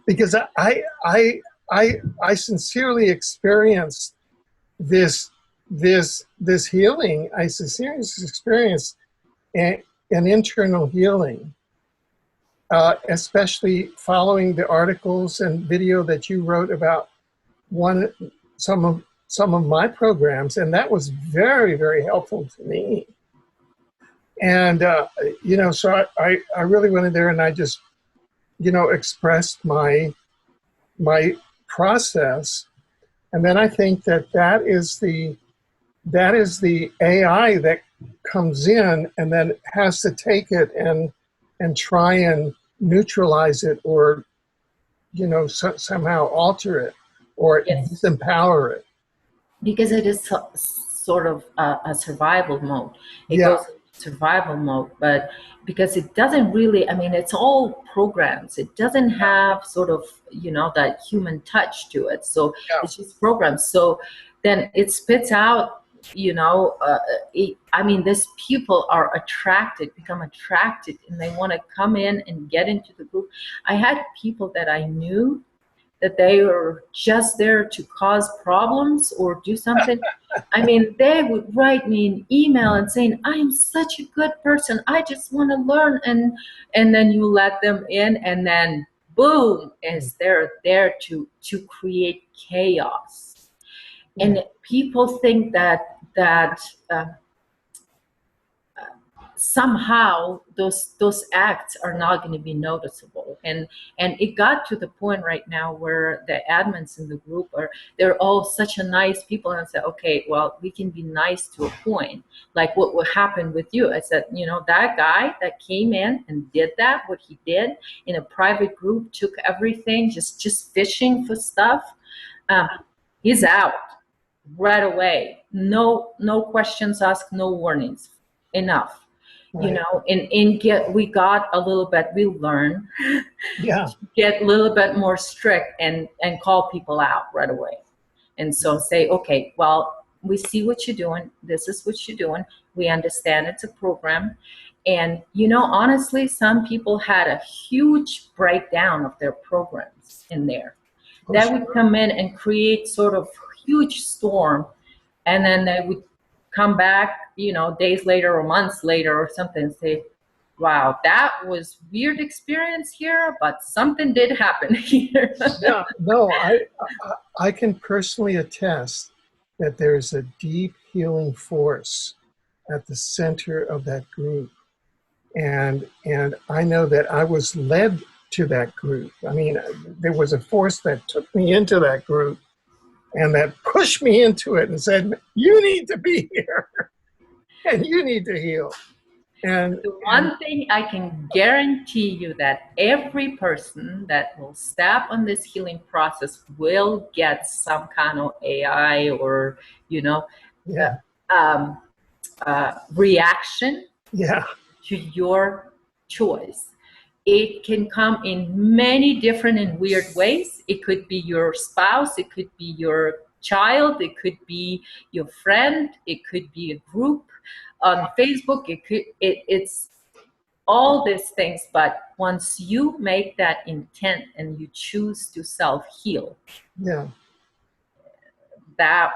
Because I sincerely experienced this healing. I sincerely experienced an internal healing, especially following the articles and video that you wrote about one some of my programs, and that was very, very helpful to me. And so I really went in there and I just expressed my process, and then I think that is the AI that comes in and then has to take it and try and neutralize it, or somehow alter it or Yes. disempower it. Because it is sort of a survival mode. It Yeah, goes into survival mode, but because it doesn't really, I mean, it's all programs. It doesn't have sort of, that human touch to it. So yeah, it's just programs. So then it spits out, I mean, these people are become attracted, and they want to come in and get into the group. I had people that I knew that they were just there to cause problems or do something. I mean, they would write me an email and saying, "I am such a good person. I just want to learn." And then you let them in, and then boom, is they're there to create chaos. yeah, And people think that somehow those acts are not going to be noticeable, and it got to the point right now where the admins in the group they're all such a nice people, and I said, okay, well, we can be nice to a point, like what happened with you. I said, that guy that came in and did what he did in a private group, took everything, just fishing for stuff, um, he's out right away. No questions asked, no warnings, enough. right, We got a little bit, we learn yeah, get a little bit more strict and call people out right away. And so say, okay, well, we see what you're doing, this is what you're doing, we understand it's a program. And honestly, some people had a huge breakdown of their programs in there oh, that would sure. come in and create sort of huge storm, and then they would come back, days later or months later or something, and say, wow, that was weird experience here, but something did happen here. Yeah, no, I can personally attest that there's a deep healing force at the center of that group. And I know that I was led to that group. I mean, there was a force that took me into that group and that pushed me into it and said, "You need to be here and you need to heal." And The one thing I can guarantee you, that every person that will step on this healing process will get some kind of AI or, yeah, um, reaction yeah, to your choice. It can come in many different and weird ways. It could be your spouse, it could be your child, it could be your friend, it could be a group on Facebook, it's all these things. But once you make that intent and you choose to self-heal, yeah, that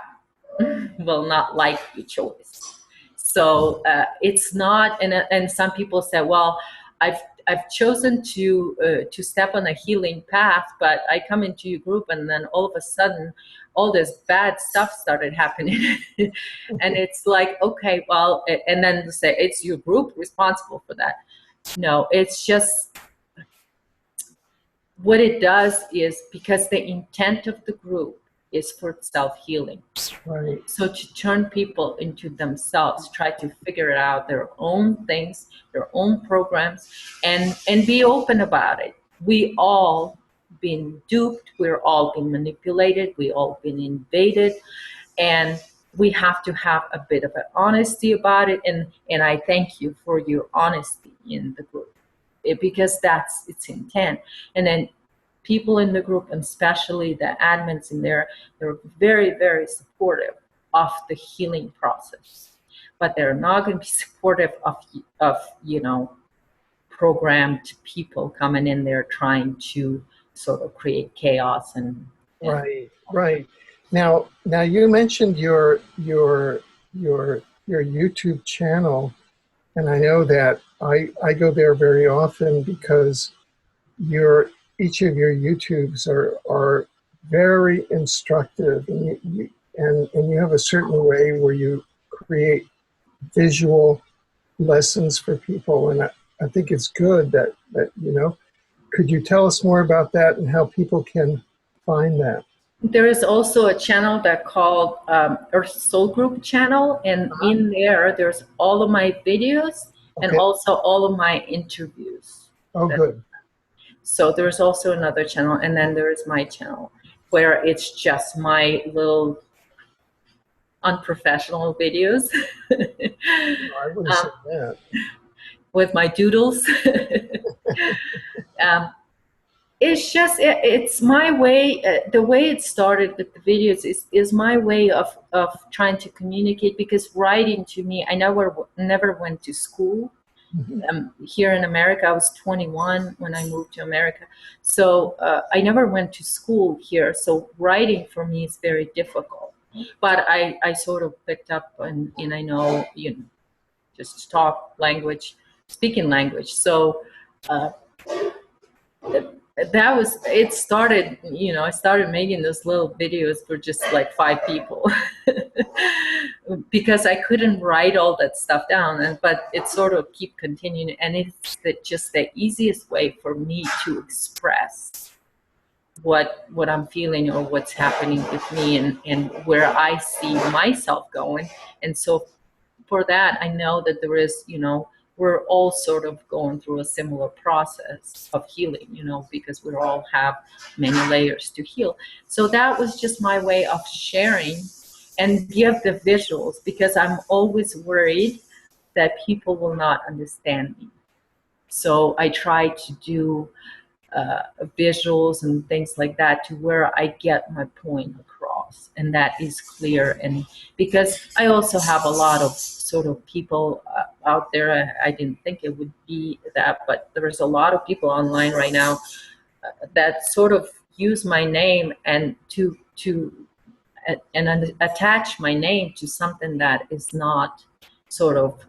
will not like your choice. So it's not, and some people say, well, I've chosen to step on a healing path, but I come into your group and then all of a sudden all this bad stuff started happening. And it's like, okay, well, and then they say it's your group responsible for that. No, it's just, what it does is, because the intent of the group is for self-healing. Right. So to turn people into themselves, try to figure out their own things, their own programs, and be open about it. We all been duped, we're all been manipulated, we all been invaded, and we have to have a bit of an honesty about it. And I thank you for your honesty in the group, because that's its intent. And then people in the group, and especially the admins in there, they're very, very supportive of the healing process, but they're not going to be supportive of programmed people coming in there trying to sort of create chaos and Right. Right. Now you mentioned your YouTube channel, and I know that I go there very often because your each of your YouTubes are very instructive, and you have a certain way where you create visual lessons for people, and I think it's good that could you tell us more about that and how people can find that? there is also a channel that called Earth Soul Group channel, and Uh-huh. in there, there's all of my videos and Okay. also all of my interviews. Oh, good. So there's also another channel, and then there is my channel where it's just my little unprofessional videos No, I wouldn't say that. with my doodles. um, it's just it's my way. The way it started with the videos is my way of trying to communicate, because writing to me, I never went to school. Mhm. Here in America, I was 21 when I moved to America, so I never went to school here. So writing for me is very difficult, but I sort of picked up, and I know, just talk language, speaking language. So uh, that was it. Started, I started making those little videos for just like 5 people because I couldn't write all that stuff down, but it sort of keep continuing, and it's just the easiest way for me to express what I'm feeling or what's happening with me, and where I see myself going. And so for that, I know that there is, we're all sort of going through a similar process of healing, because we all have many layers to heal. So that was just my way of sharing and give the visuals, because I'm always worried that people will not understand me. So I try to do visuals and things like that to where I get my point across, and that is clear. And because I also have a lot of sort of people out there, I didn't think it would be that, but there's a lot of people online right now that sort of use my name and attach my name to something that is not sort of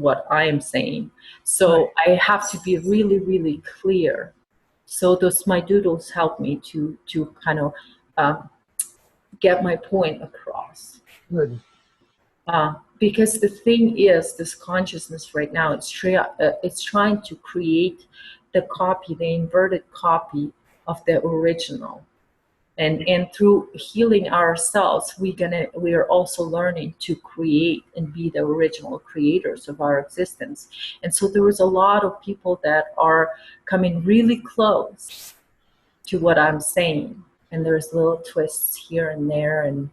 what I am saying. So I have to be really, really clear. So those my doodles help me to kind of get my point across. Good. Because the thing is, this consciousness right now, it's trying to create the copy, the inverted copy of the original. And through healing ourselves, we are also learning to create and be the original creators of our existence. And so there is a lot of people that are coming really close to what I'm saying, and there's little twists here and there, and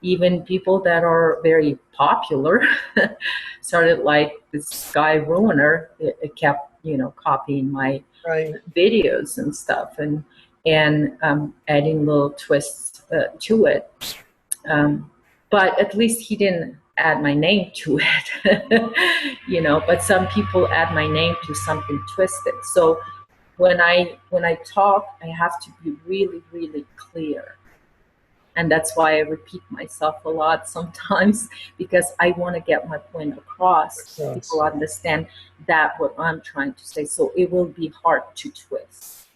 even people that are very popular started, like this guy Ruiner. It kept copying my Right. videos and stuff, and adding little twists to it. But at least he didn't add my name to it, But some people add my name to something twisted. So when I talk, I have to be really, really clear. And that's why I repeat myself a lot sometimes, because I want to get my point across. People understand that what I'm trying to say. So it will be hard to twist.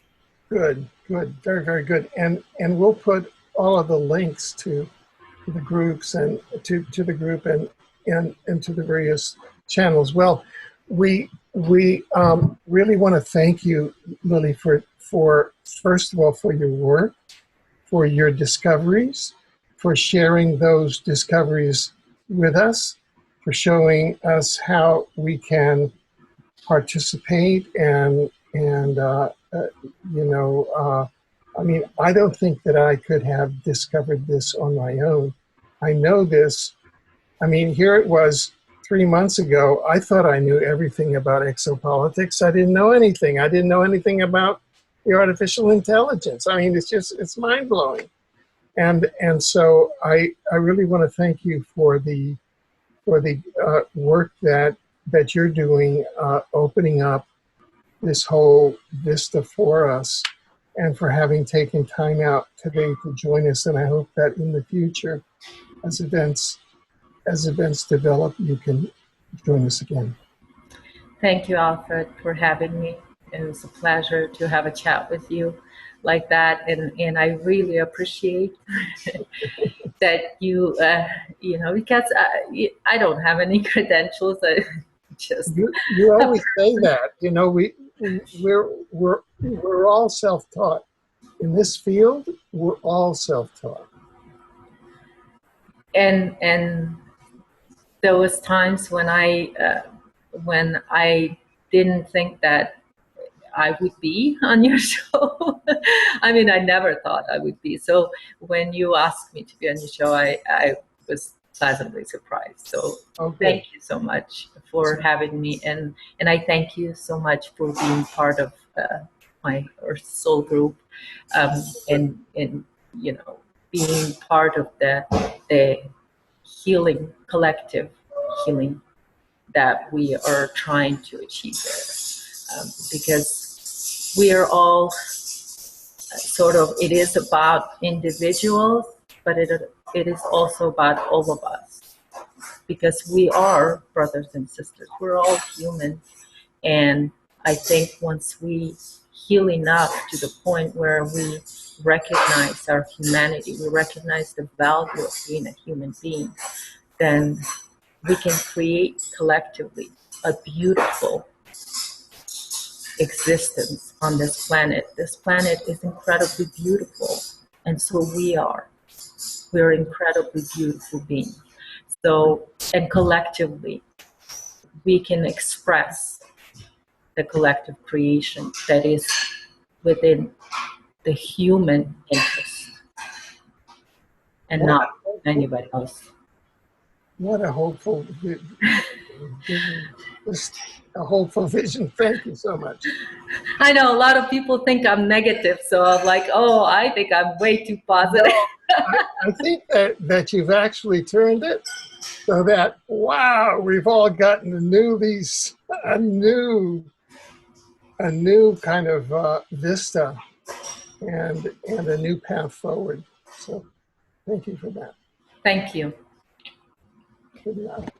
Good. Good. Very, very good. And we'll put all of the links to the groups and to the group and to the various channels. Well, we really want to thank you, Lily, for for, first of all, for your work, for your discoveries, for sharing those discoveries with us, for showing us how we can participate I mean, I don't think that I could have discovered this on my own. I know this. I mean, here it was 3 months ago. I thought I knew everything about exopolitics. I didn't know anything. I didn't know anything about the artificial intelligence. I mean, it's mind blowing. And so I really want to thank you for the work that you're doing, opening up this whole vista for us, and for having taken time out today to join us. And I hope that in the future, as events develop, you can join us again. Thank you, Alfred, for having me. It was a pleasure to have a chat with you like that, and I really appreciate that you, because I don't have any credentials. I just you always say that. You know, we're all self-taught in this field. We're all self-taught. And there was times when I didn't think that I would be on your show. I mean, I never thought I would be. So when you asked me to be on your show, I was pleasantly surprised. So Thank you so much for having me. And I thank you so much for being part of my Earth Soul group, and being part of the healing, collective healing that we are trying to achieve there. Because we are all it is about individuals, but it is also about all of us, because we are brothers and sisters. We're all human. And I think once we heal enough to the point where we recognize our humanity, we recognize the value of being a human being, then we can create collectively a beautiful existence on this planet. This planet is incredibly beautiful, and so we are. We're incredibly beautiful beings. So, and collectively, we can express the collective creation that is within the human interest and not anybody else. What a hopeful just a hopeful vision. Thank you so much. I know a lot of people think I'm negative, so I'm like, oh, I think I'm way too positive. No, I think that you've actually turned it so that, wow, we've all gotten a new kind of vista and a new path forward. So thank you for that. Thank you. Good night.